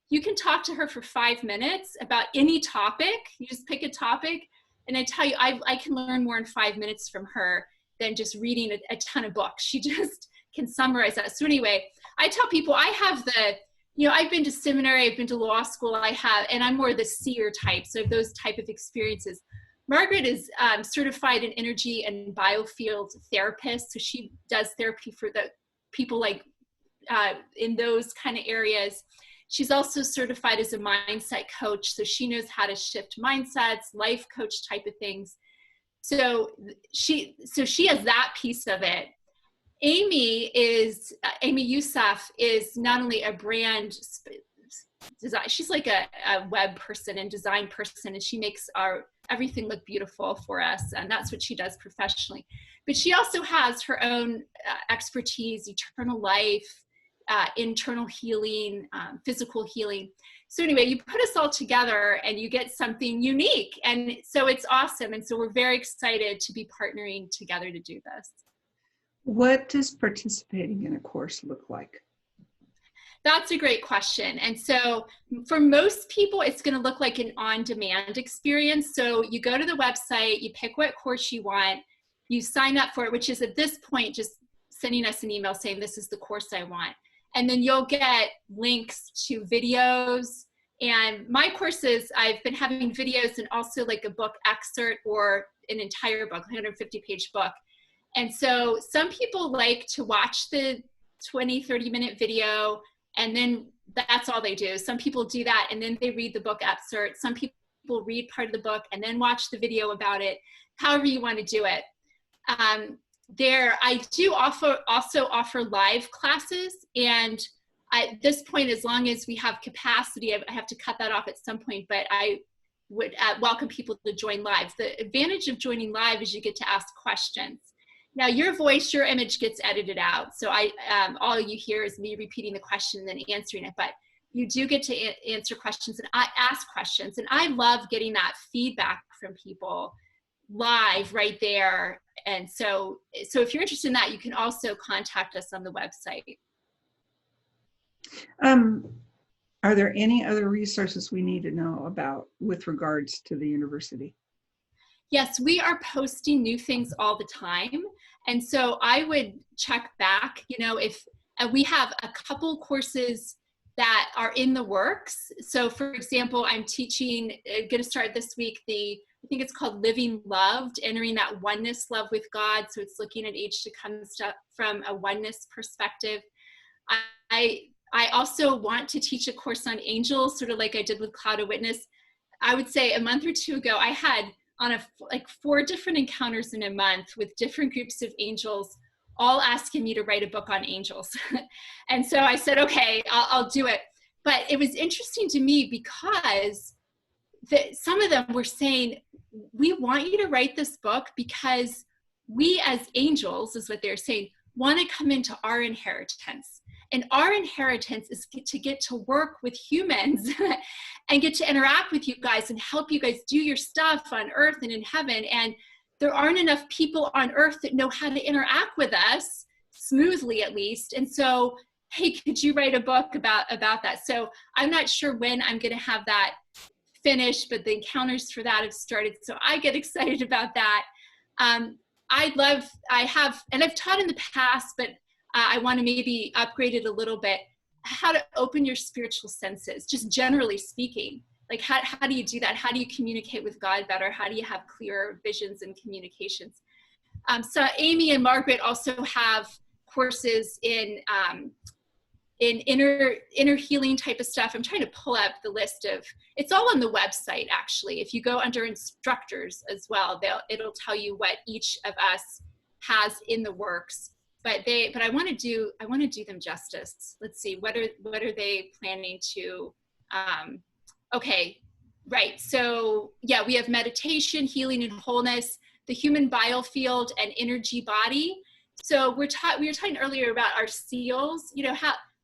You can talk to her for 5 minutes about any topic. You just pick a topic. And I tell you, I can learn more in 5 minutes from her than just reading a ton of books. She just can summarize that. So anyway, I tell people I have I've been to seminary, I've been to law school, and I'm more the seer type, so those type of experiences. Margaret is certified in energy and biofield therapist, so she does therapy for the people like in those kind of areas. She's also certified as a mindset coach, so she knows how to shift mindsets, life coach type of things. So she has that piece of it. Amy Youssef is not only a brand design, she's like a web person and design person, and she makes everything look beautiful for us, and that's what she does professionally. But she also has her own expertise, eternal life, internal healing, physical healing. So anyway, you put us all together and you get something unique, and so it's awesome. And so we're very excited to be partnering together to do this. What does participating in a course look like? That's a great question. And so for most people, it's going to look like an on-demand experience. So you go to the website, you pick what course you want, you sign up for it, which is at this point just sending us an email saying, this is the course I want. And then you'll get links to videos. And my courses, I've been having videos and also like a book excerpt or an entire book, 150-page book. And so some people like to watch the 20, 30-minute video, and then that's all they do. Some people do that, and then they read the book excerpt. Some people read part of the book and then watch the video about it, however you want to do it. I do also offer live classes, and at this point, as long as we have capacity, I have to cut that off at some point, but I would welcome people to join live. The advantage of joining live is you get to ask questions. Now your voice, your image gets edited out. So all you hear is me repeating the question and then answering it, but you do get to answer questions, and I ask questions, and I love getting that feedback from people live right there. And so if you're interested in that, you can also contact us on the website. Are there any other resources we need to know about with regards to the university? Yes, we are posting new things all the time. And so I would check back, if we have a couple courses that are in the works. So for example, I'm teaching, going to start this week, I think it's called Living Loved, entering that oneness love with God. So it's looking at age to come stuff from a oneness perspective. I also want to teach a course on angels, sort of like I did with Cloud of Witness. I would say a month or two ago, I had on like 4 different encounters in a month with different groups of angels, all asking me to write a book on angels. And so I said, okay, I'll do it. But it was interesting to me because some of them were saying, we want you to write this book because we as angels, is what they're saying, want to come into our inheritance. And our inheritance is to get to work with humans and get to interact with you guys and help you guys do your stuff on earth and in heaven. And there aren't enough people on earth that know how to interact with us smoothly, at least. And so, hey, could you write a book about that? So I'm not sure when I'm going to have that finished, but the encounters for that have started. So I get excited about that. I've taught in the past, but I want to maybe upgrade it a little bit, how to open your spiritual senses, just generally speaking. Like how do you do that? How do you communicate with God better? How do you have clearer visions and communications? So Amy and Margaret also have courses in inner healing type of stuff. I'm trying to pull up the list of, it's all on the website actually. If you go under instructors as well, it'll tell you what each of us has in the works. But I want to do them justice. Let's see, what are they planning to? Okay, right. So yeah, we have meditation, healing, and wholeness, the human biofield, and energy body. So we were talking earlier about our seals.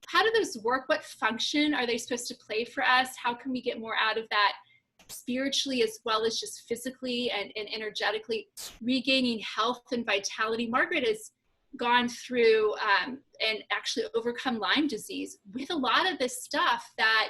How do those work? What function are they supposed to play for us? How can we get more out of that spiritually as well as just physically and energetically, regaining health and vitality? Margaret has gone through and actually overcome Lyme disease with a lot of this stuff, that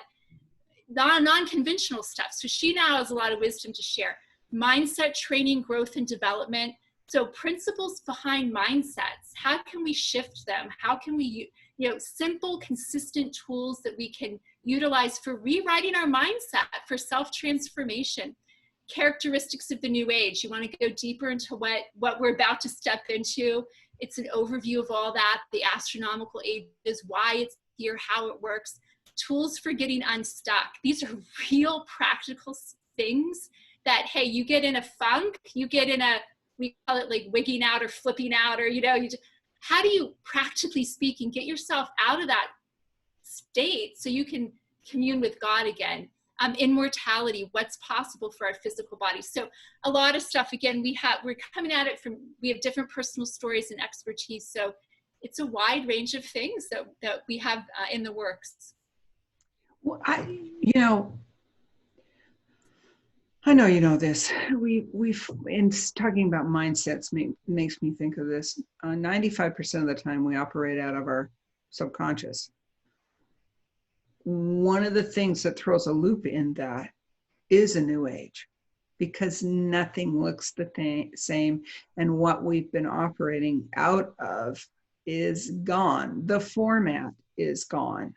non-conventional stuff. So she now has a lot of wisdom to share. Mindset training, growth and development. So principles behind mindsets. How can we shift them? How can we, simple, consistent tools that we can utilize for rewriting our mindset, for self-transformation. Characteristics of the new age. You want to go deeper into what we're about to step into. It's an overview of all that, the astronomical ages, why it's here, how it works, tools for getting unstuck. These are real practical things that, hey, you get in a funk, you get in we call it like wigging out or flipping out, or, how do you, practically speaking, get yourself out of that state so you can commune with God again? Immortality, what's possible for our physical bodies. So a lot of stuff, again, we're coming at it we have different personal stories and expertise. So it's a wide range of things that we have in the works. Well, I know you know this. We've in talking about mindsets makes me think of this. 95% of the time we operate out of our subconscious. One of the things that throws a loop in that is a new age, because nothing looks the same, and what we've been operating out of is gone. The format is gone.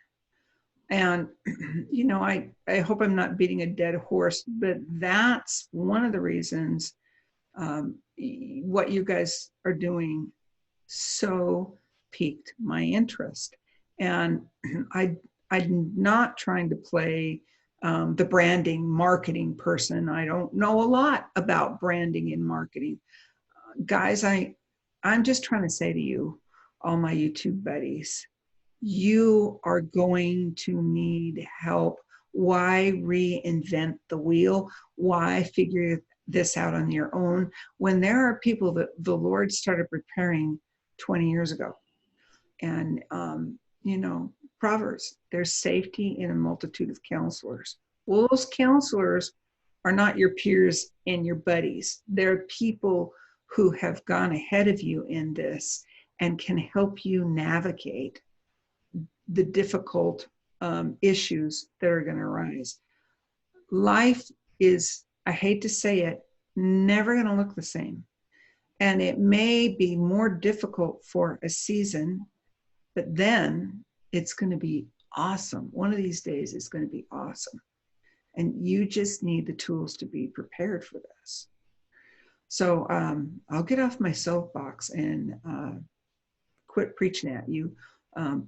And, I hope I'm not beating a dead horse, but that's one of the reasons what you guys are doing so piqued my interest. And I'm not trying to play the branding marketing person. I don't know a lot about branding and marketing. Guys, I'm just trying to say to you, all my YouTube buddies, you are going to need help. Why reinvent the wheel? Why figure this out on your own when there are people that the Lord started preparing 20 years ago? And, Proverbs, there's safety in a multitude of counselors. Well, those counselors are not your peers and your buddies. They're people who have gone ahead of you in this and can help you navigate the difficult issues that are going to arise. Life is, I hate to say it, never going to look the same. And it may be more difficult for a season, but then it's going to be awesome. One of these days it's going to be awesome. And you just need the tools to be prepared for this. So I'll get off my soapbox and quit preaching at you.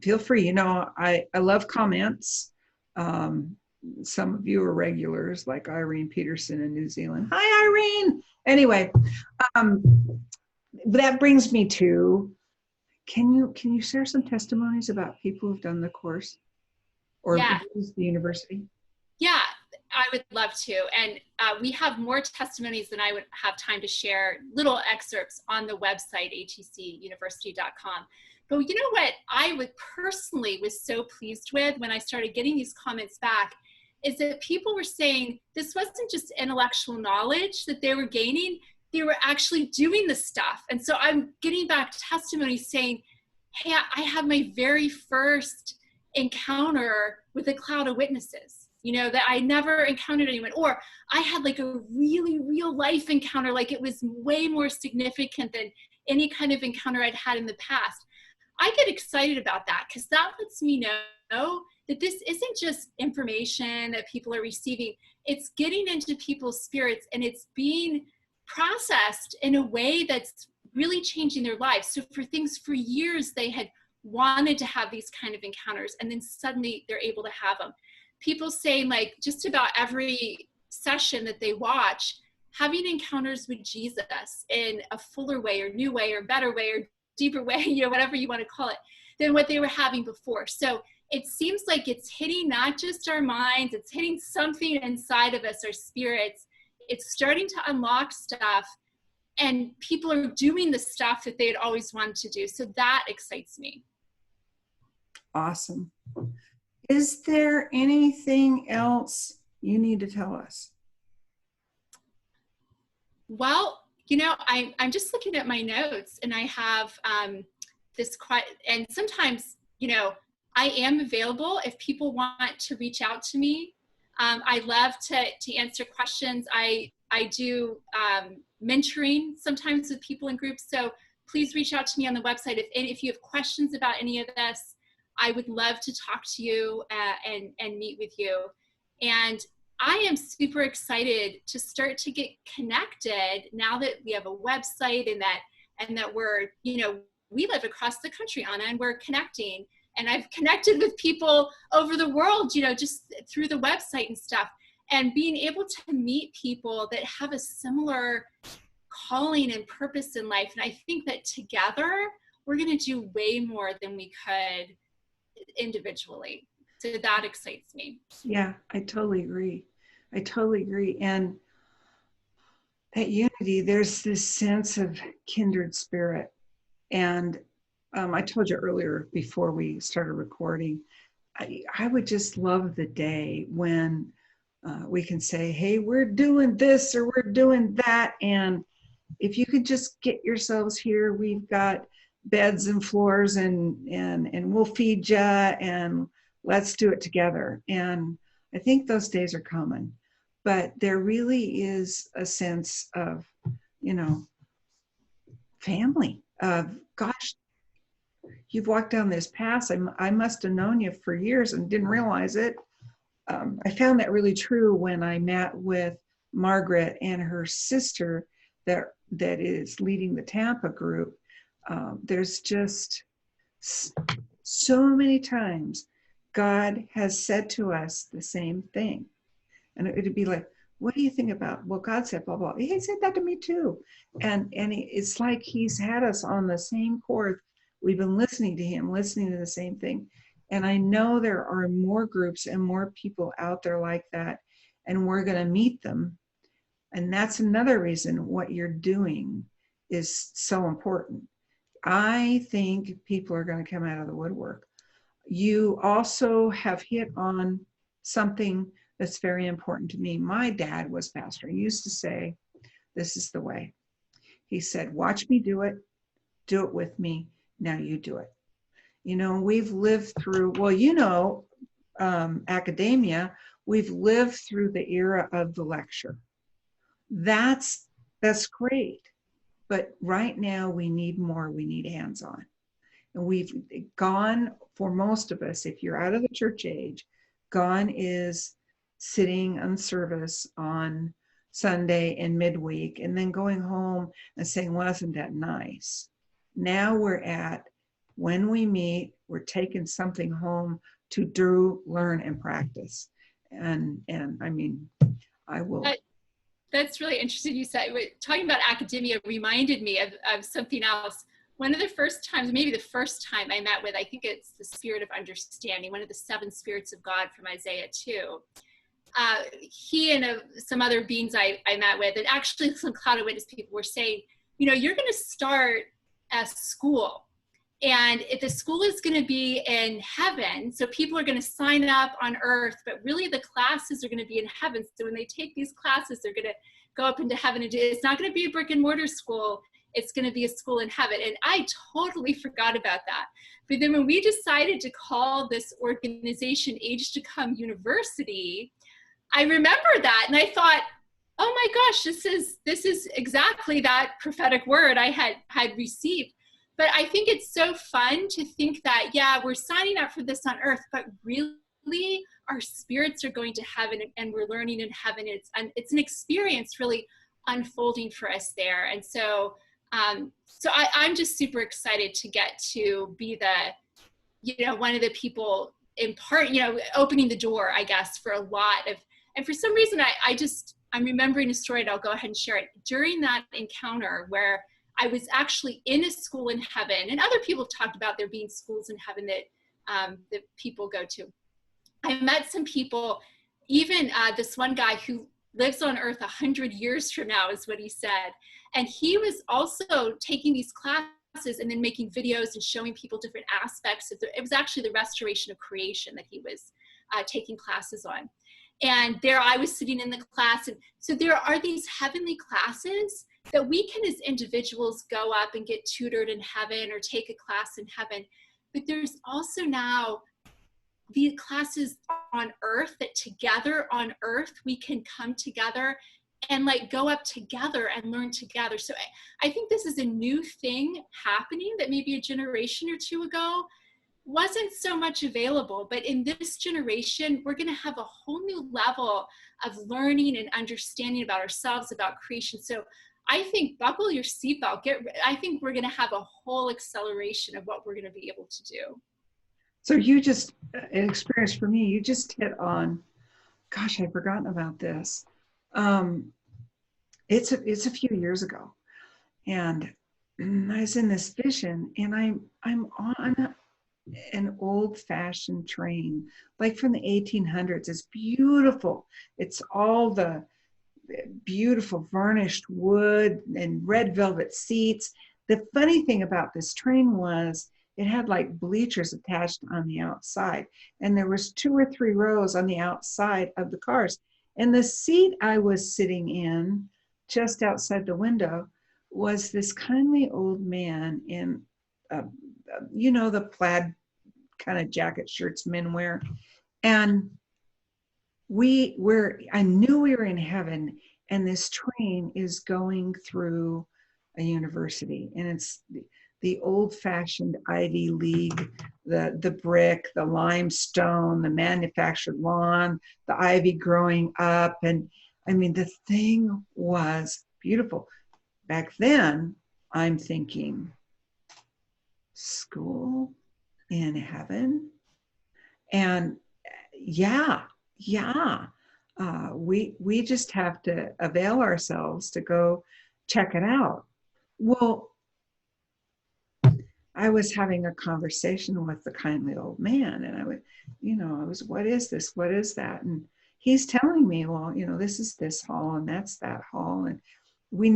Feel free. You know, I love comments. Some of you are regulars, like Irene Peterson in New Zealand. Hi, Irene. Anyway, that brings me to, can you share some testimonies about people who've done the course or used the university? Yeah, I would love to. And we have more testimonies than I would have time to share, little excerpts on the website, atcuniversity.com. But you know what I would personally was so pleased with when I started getting these comments back is that people were saying this wasn't just intellectual knowledge that they were gaining, they were actually doing the stuff. And so I'm getting back testimonies saying, hey, I had my very first encounter with a cloud of witnesses, you know, that I never encountered anyone, or I had like a really real life encounter, like it was way more significant than any kind of encounter I'd had in the past. I get excited about that because that lets me know that this isn't just information that people are receiving. It's getting into people's spirits and it's being processed in a way that's really changing their lives. So for things for years they had wanted to have these kind of encounters, and then suddenly they're able to have them. People say like just about every session that they watch, having encounters with Jesus in a fuller way or new way or better way or deeper way, you know, whatever you want to call it, than what they were having before. So it seems like it's hitting not just our minds, it's hitting something inside of us, our spirits. It's starting to unlock stuff, and people are doing the stuff that they had always wanted to do. So that excites me. Awesome. Is there anything else you need to tell us? Well, you know, I'm just looking at my notes, and I have this quite, and sometimes, you know, I am available if people want to reach out to me. I love to answer questions. I do mentoring sometimes with people in groups. So please reach out to me on the website. If you have questions about any of this, I would love to talk to you and meet with you. And I am super excited to start to get connected now that we have a website and that we're, you know, we live across the country, Anna, and we're connecting. And I've connected with people over the world, you know, just through the website and stuff. And being able to meet people that have a similar calling and purpose in life. And I think that together, we're going to do way more than we could individually. So that excites me. Yeah, I totally agree. I totally agree. And that unity, there's this sense of kindred spirit. And I told you earlier before we started recording, I would just love the day when we can say, hey, we're doing this or we're doing that. And if you could just get yourselves here, we've got beds and floors and we'll feed you and let's do it together. And I think those days are coming. But there really is a sense of, you know, family, of, gosh, you've walked down this path. I must have known you for years and didn't realize it. I found that really true when I met with Margaret and her sister that is leading the Tampa group. There's just so many times God has said to us the same thing. And it'd be like, what do you think about? Well, God said, blah, blah. He said that to me too. And it's like he's had us on the same chord. We've been listening to him, listening to the same thing. And I know there are more groups and more people out there like that, and we're going to meet them. And that's another reason what you're doing is so important. I think people are going to come out of the woodwork. You also have hit on something that's very important to me. My dad was pastor. He used to say, this is the way. He said, watch me do it with me. Now you do it. You know, we've lived through, well, you know, academia, we've lived through the era of the lecture. That's great. But right now we need more, we need hands-on. And we've gone, for most of us, if you're out of the church age, gone is sitting on service on Sunday and midweek and then going home and saying, wasn't that nice? Now we're at, when we meet, we're taking something home to do, learn, and practice. And I mean, I will. That's really interesting. You said, talking about academia reminded me of something else. One of the first times, maybe the first time I met with, I think it's the spirit of understanding, one of the 7 spirits of God from Isaiah 2. He and some other beings I met with, and actually some Cloud of Witness people were saying, you know, you're going to start a school. And if the school is going to be in heaven, so people are going to sign up on earth, but really the classes are going to be in heaven. So when they take these classes, they're going to go up into heaven. And it's not going to be a brick and mortar school. It's going to be a school in heaven. And I totally forgot about that. But then when we decided to call this organization Age to Come University, I remember that. And I thought, oh my gosh, this is exactly that prophetic word I had received. But I think it's so fun to think that, yeah, we're signing up for this on earth, but really our spirits are going to heaven and we're learning in heaven. It's an experience really unfolding for us there. And so, I'm just super excited to get to be one of the people in part, opening the door, I guess, for a lot of, and for some reason, I'm remembering a story and I'll go ahead and share it. During that encounter where I was actually in a school in heaven, and other people have talked about there being schools in heaven that people go to. I met some people, even this one guy who lives on earth 100 years from now is what he said. And he was also taking these classes and then making videos and showing people different aspects of it was actually the restoration of creation that he was taking classes on. And there I was sitting in the class. And so there are these heavenly classes that we can as individuals go up and get tutored in heaven or take a class in heaven. But there's also now the classes on earth that together on earth we can come together and go up together and learn together. So I think this is a new thing happening that maybe a generation or two ago wasn't so much available, but in this generation, we're going to have a whole new level of learning and understanding about ourselves, about creation. So I think buckle your seatbelt. I think we're going to have a whole acceleration of what we're going to be able to do. So you just, an experience for me, you just hit on, gosh, I'd forgotten about this. It's a few years ago, and I was in this vision, and I'm on an old-fashioned train, like from the 1800s. It's beautiful. It's all the beautiful varnished wood and red velvet seats. The funny thing about this train was it had like bleachers attached on the outside, and there was 2 or 3 rows on the outside of the cars. And the seat I was sitting in just outside the window was this kindly old man in the plaid kind of jacket shirts men wear. And I knew we were in heaven, and this train is going through a university, and it's the old-fashioned Ivy League, the brick, the limestone, the manufactured lawn, the ivy growing up. And I mean, the thing was beautiful. Back then, I'm thinking, school in heaven? And we just have to avail ourselves to go check it out. Well, I was having a conversation with the kindly old man, and I was, what is this? What is that? And he's telling me, well, this is this hall and that's that hall. And I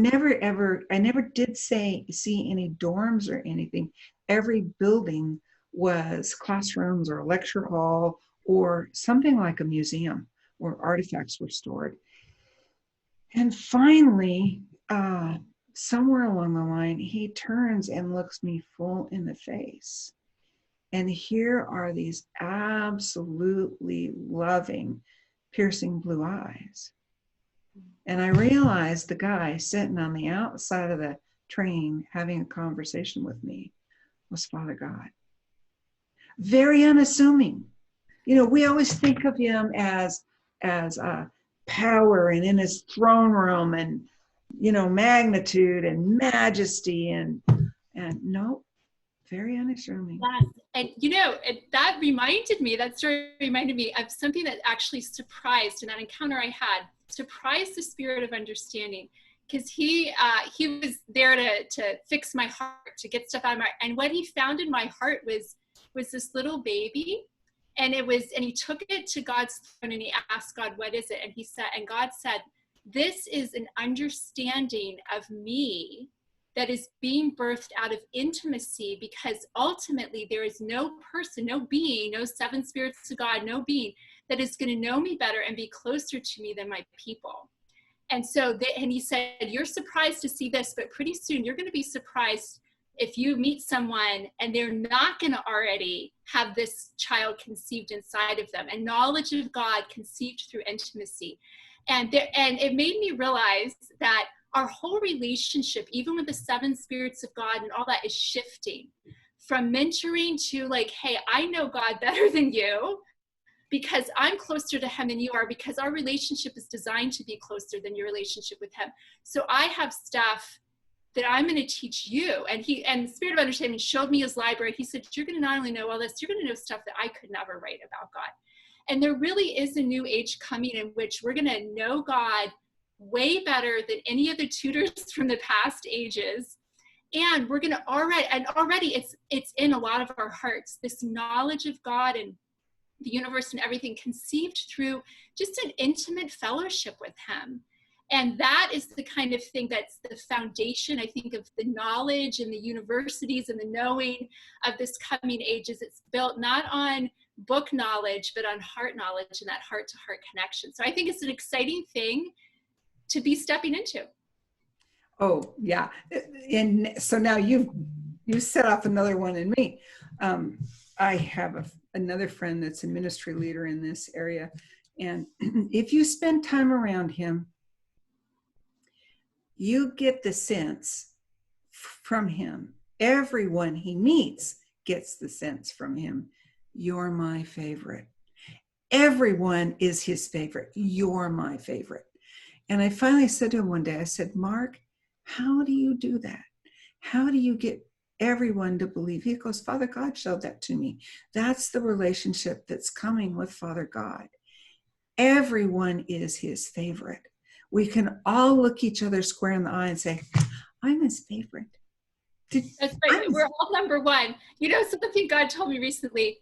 never did see any dorms or anything. Every building was classrooms or a lecture hall or something like a museum where artifacts were stored. And finally, somewhere along the line, he turns and looks me full in the face. And here are these absolutely loving, piercing blue eyes. And I realized the guy sitting on the outside of the train having a conversation with me was Father God. Very unassuming. You know, we always think of him as power and in his throne room and, you know, magnitude and majesty and no, very unassuming. Yes. And you know, that story reminded me of something that actually surprised, in that encounter I had, surprised the spirit of understanding. Because he was there to fix my heart, to get stuff out of my heart. And what he found in my heart was this little baby. And he took it to God's throne and he asked God, what is it? And God said, this is an understanding of me that is being birthed out of intimacy, because ultimately there is no person, no being, no seven spirits of God, no being that is going to know me better and be closer to me than my people. And so, and he said, you're surprised to see this, but pretty soon you're going to be surprised if you meet someone and they're not going to already have this child conceived inside of them, and knowledge of God conceived through intimacy. And it made me realize that our whole relationship, even with the seven spirits of God and all that, is shifting from mentoring to like, hey, I know God better than you because I'm closer to him than you are, because our relationship is designed to be closer than your relationship with him. So I have stuff that I'm going to teach you. And the Spirit of Understanding showed me his library. He said, you're going to not only know all this, you're going to know stuff that I could never write about God. And there really is a new age coming in which we're going to know God way better than any of the tutors from the past ages. And we're going to already it's in a lot of our hearts, this knowledge of God and the universe and everything, conceived through just an intimate fellowship with him. And that is the kind of thing that's the foundation, I think, of the knowledge and the universities and the knowing of this coming age. Is it's built not on book knowledge, but on heart knowledge and that heart-to-heart connection. So I think it's an exciting thing to be stepping into. Oh, yeah. And so now you set off another one in me. I have another friend that's a ministry leader in this area. And if you spend time around him, you get the sense from him. Everyone he meets gets the sense from him. You're my favorite. Everyone is his favorite. You're my favorite. And I finally said to him one day, I said, Mark, how do you do that? How do you get everyone to believe? He goes, Father God showed that to me. That's the relationship that's coming with Father God. Everyone is his favorite. We can all look each other square in the eye and say, I'm his favorite. That's right. We're all number one. You know, something God told me recently,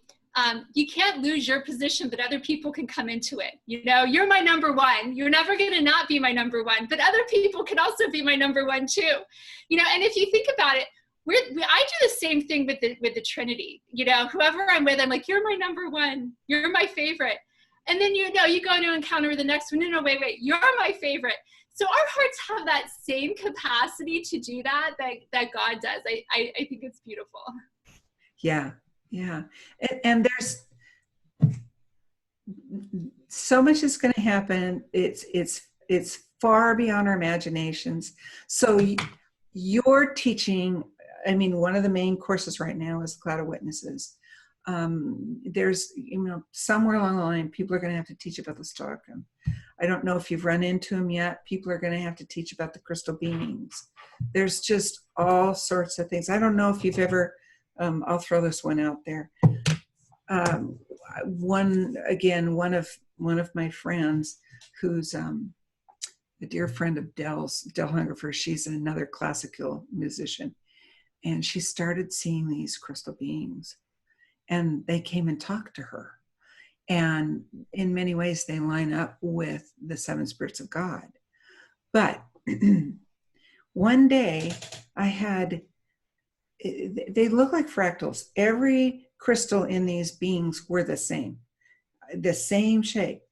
you can't lose your position, but other people can come into it. You know, you're my number one. You're never going to not be my number one, but other people can also be my number one too. You know, and if you think about it, I do the same thing with the Trinity. You know, whoever I'm with, I'm like, you're my number one. You're my favorite. And then, you know, you go to encounter the next one. No, wait, you're my favorite. So our hearts have that same capacity to do that God does. I think it's beautiful. Yeah. Yeah. And there's so much is going to happen. It's far beyond our imaginations. So you're teaching, I mean, one of the main courses right now is Cloud of Witnesses. There's, you know, somewhere along the line, people are going to have to teach about the Stoicism. I don't know if you've run into them yet. People are going to have to teach about the crystal beings. There's just all sorts of things. I don't know if you've ever, I'll throw this one out there. One of my friends who's a dear friend of Del Hungerford, she's another classical musician. And she started seeing these crystal beings. And they came and talked to her. And in many ways, they line up with the seven spirits of God. But one day they look like fractals. Every crystal in these beings were the same shape.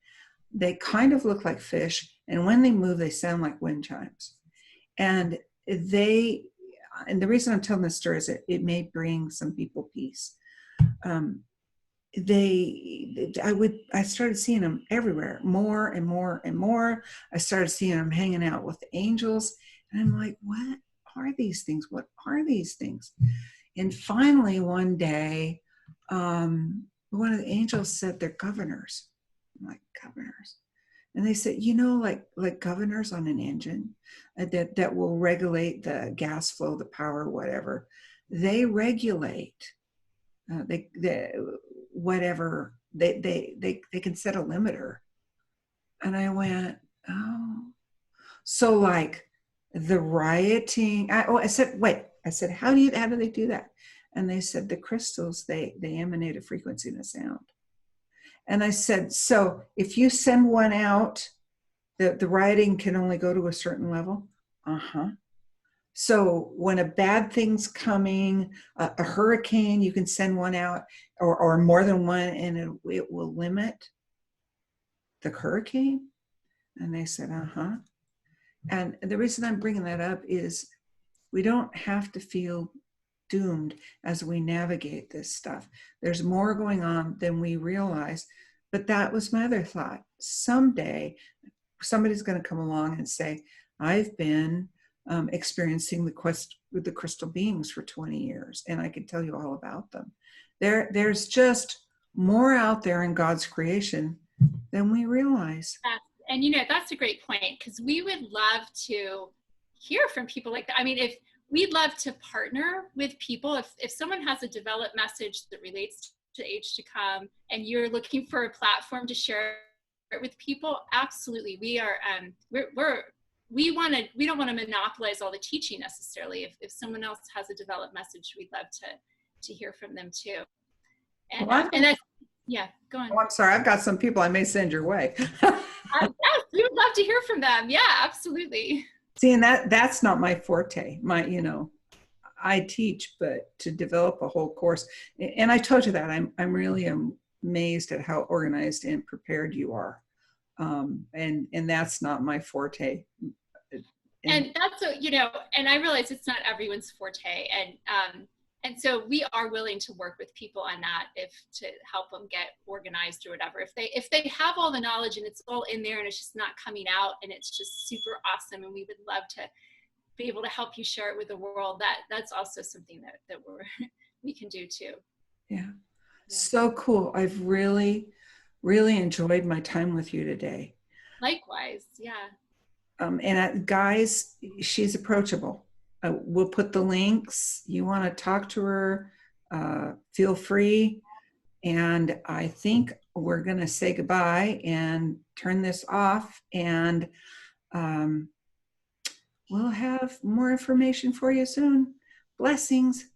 they kind of look like fish, and when they move, they sound like wind chimes. And the reason I'm telling this story is that it may bring some people peace. I started seeing them everywhere, more and more and more. I started seeing them hanging out with the angels, and I'm like, what are these things? What are these things? And finally, one day, one of the angels said they're governors. I'm like, governors? And they said, like governors on an engine that will regulate the gas flow, the power, whatever. They regulate. Whatever they can set a limiter. And I went, oh, so like the rioting. I said, how do they do that? And they said the crystals they emanate a frequency and a sound. And I said, so if you send one out, the rioting can only go to a certain level. So when a bad thing's coming, a hurricane, you can send one out or more than one, and it will limit the hurricane. And they said, And the reason I'm bringing that up is we don't have to feel doomed as we navigate this stuff. There's more going on than we realize. But that was my other thought. Someday, somebody's going to come along and say, I've been experiencing the quest with the crystal beings for 20 years, and I could tell you all about them. There's just more out there in God's creation than we realize. And that's a great point, because we would love to hear from people like that. I mean, if we'd love to partner with people, if someone has a developed message that relates to age to come, and you're looking for a platform to share it with people, absolutely. We are. We don't want to monopolize all the teaching necessarily. If someone else has a developed message, we'd love to hear from them too. And go on. Oh, I'm sorry, I've got some people I may send your way. Yes, we would love to hear from them. Yeah, absolutely. See, and that's not my forte. I teach, but to develop a whole course, and I told you that I'm really amazed at how organized and prepared you are, and that's not my forte. And that's and I realize it's not everyone's forte, and so we are willing to work with people on that, to help them get organized or whatever. If they have all the knowledge and it's all in there and it's just not coming out and it's just super awesome, and we would love to be able to help you share it with the world, that's also something that we can do too. Yeah. So cool. I've really, really enjoyed my time with you today. Likewise. Yeah. And guys, she's approachable. We'll put the links. You want to talk to her, feel free. And I think we're going to say goodbye and turn this off. And we'll have more information for you soon. Blessings.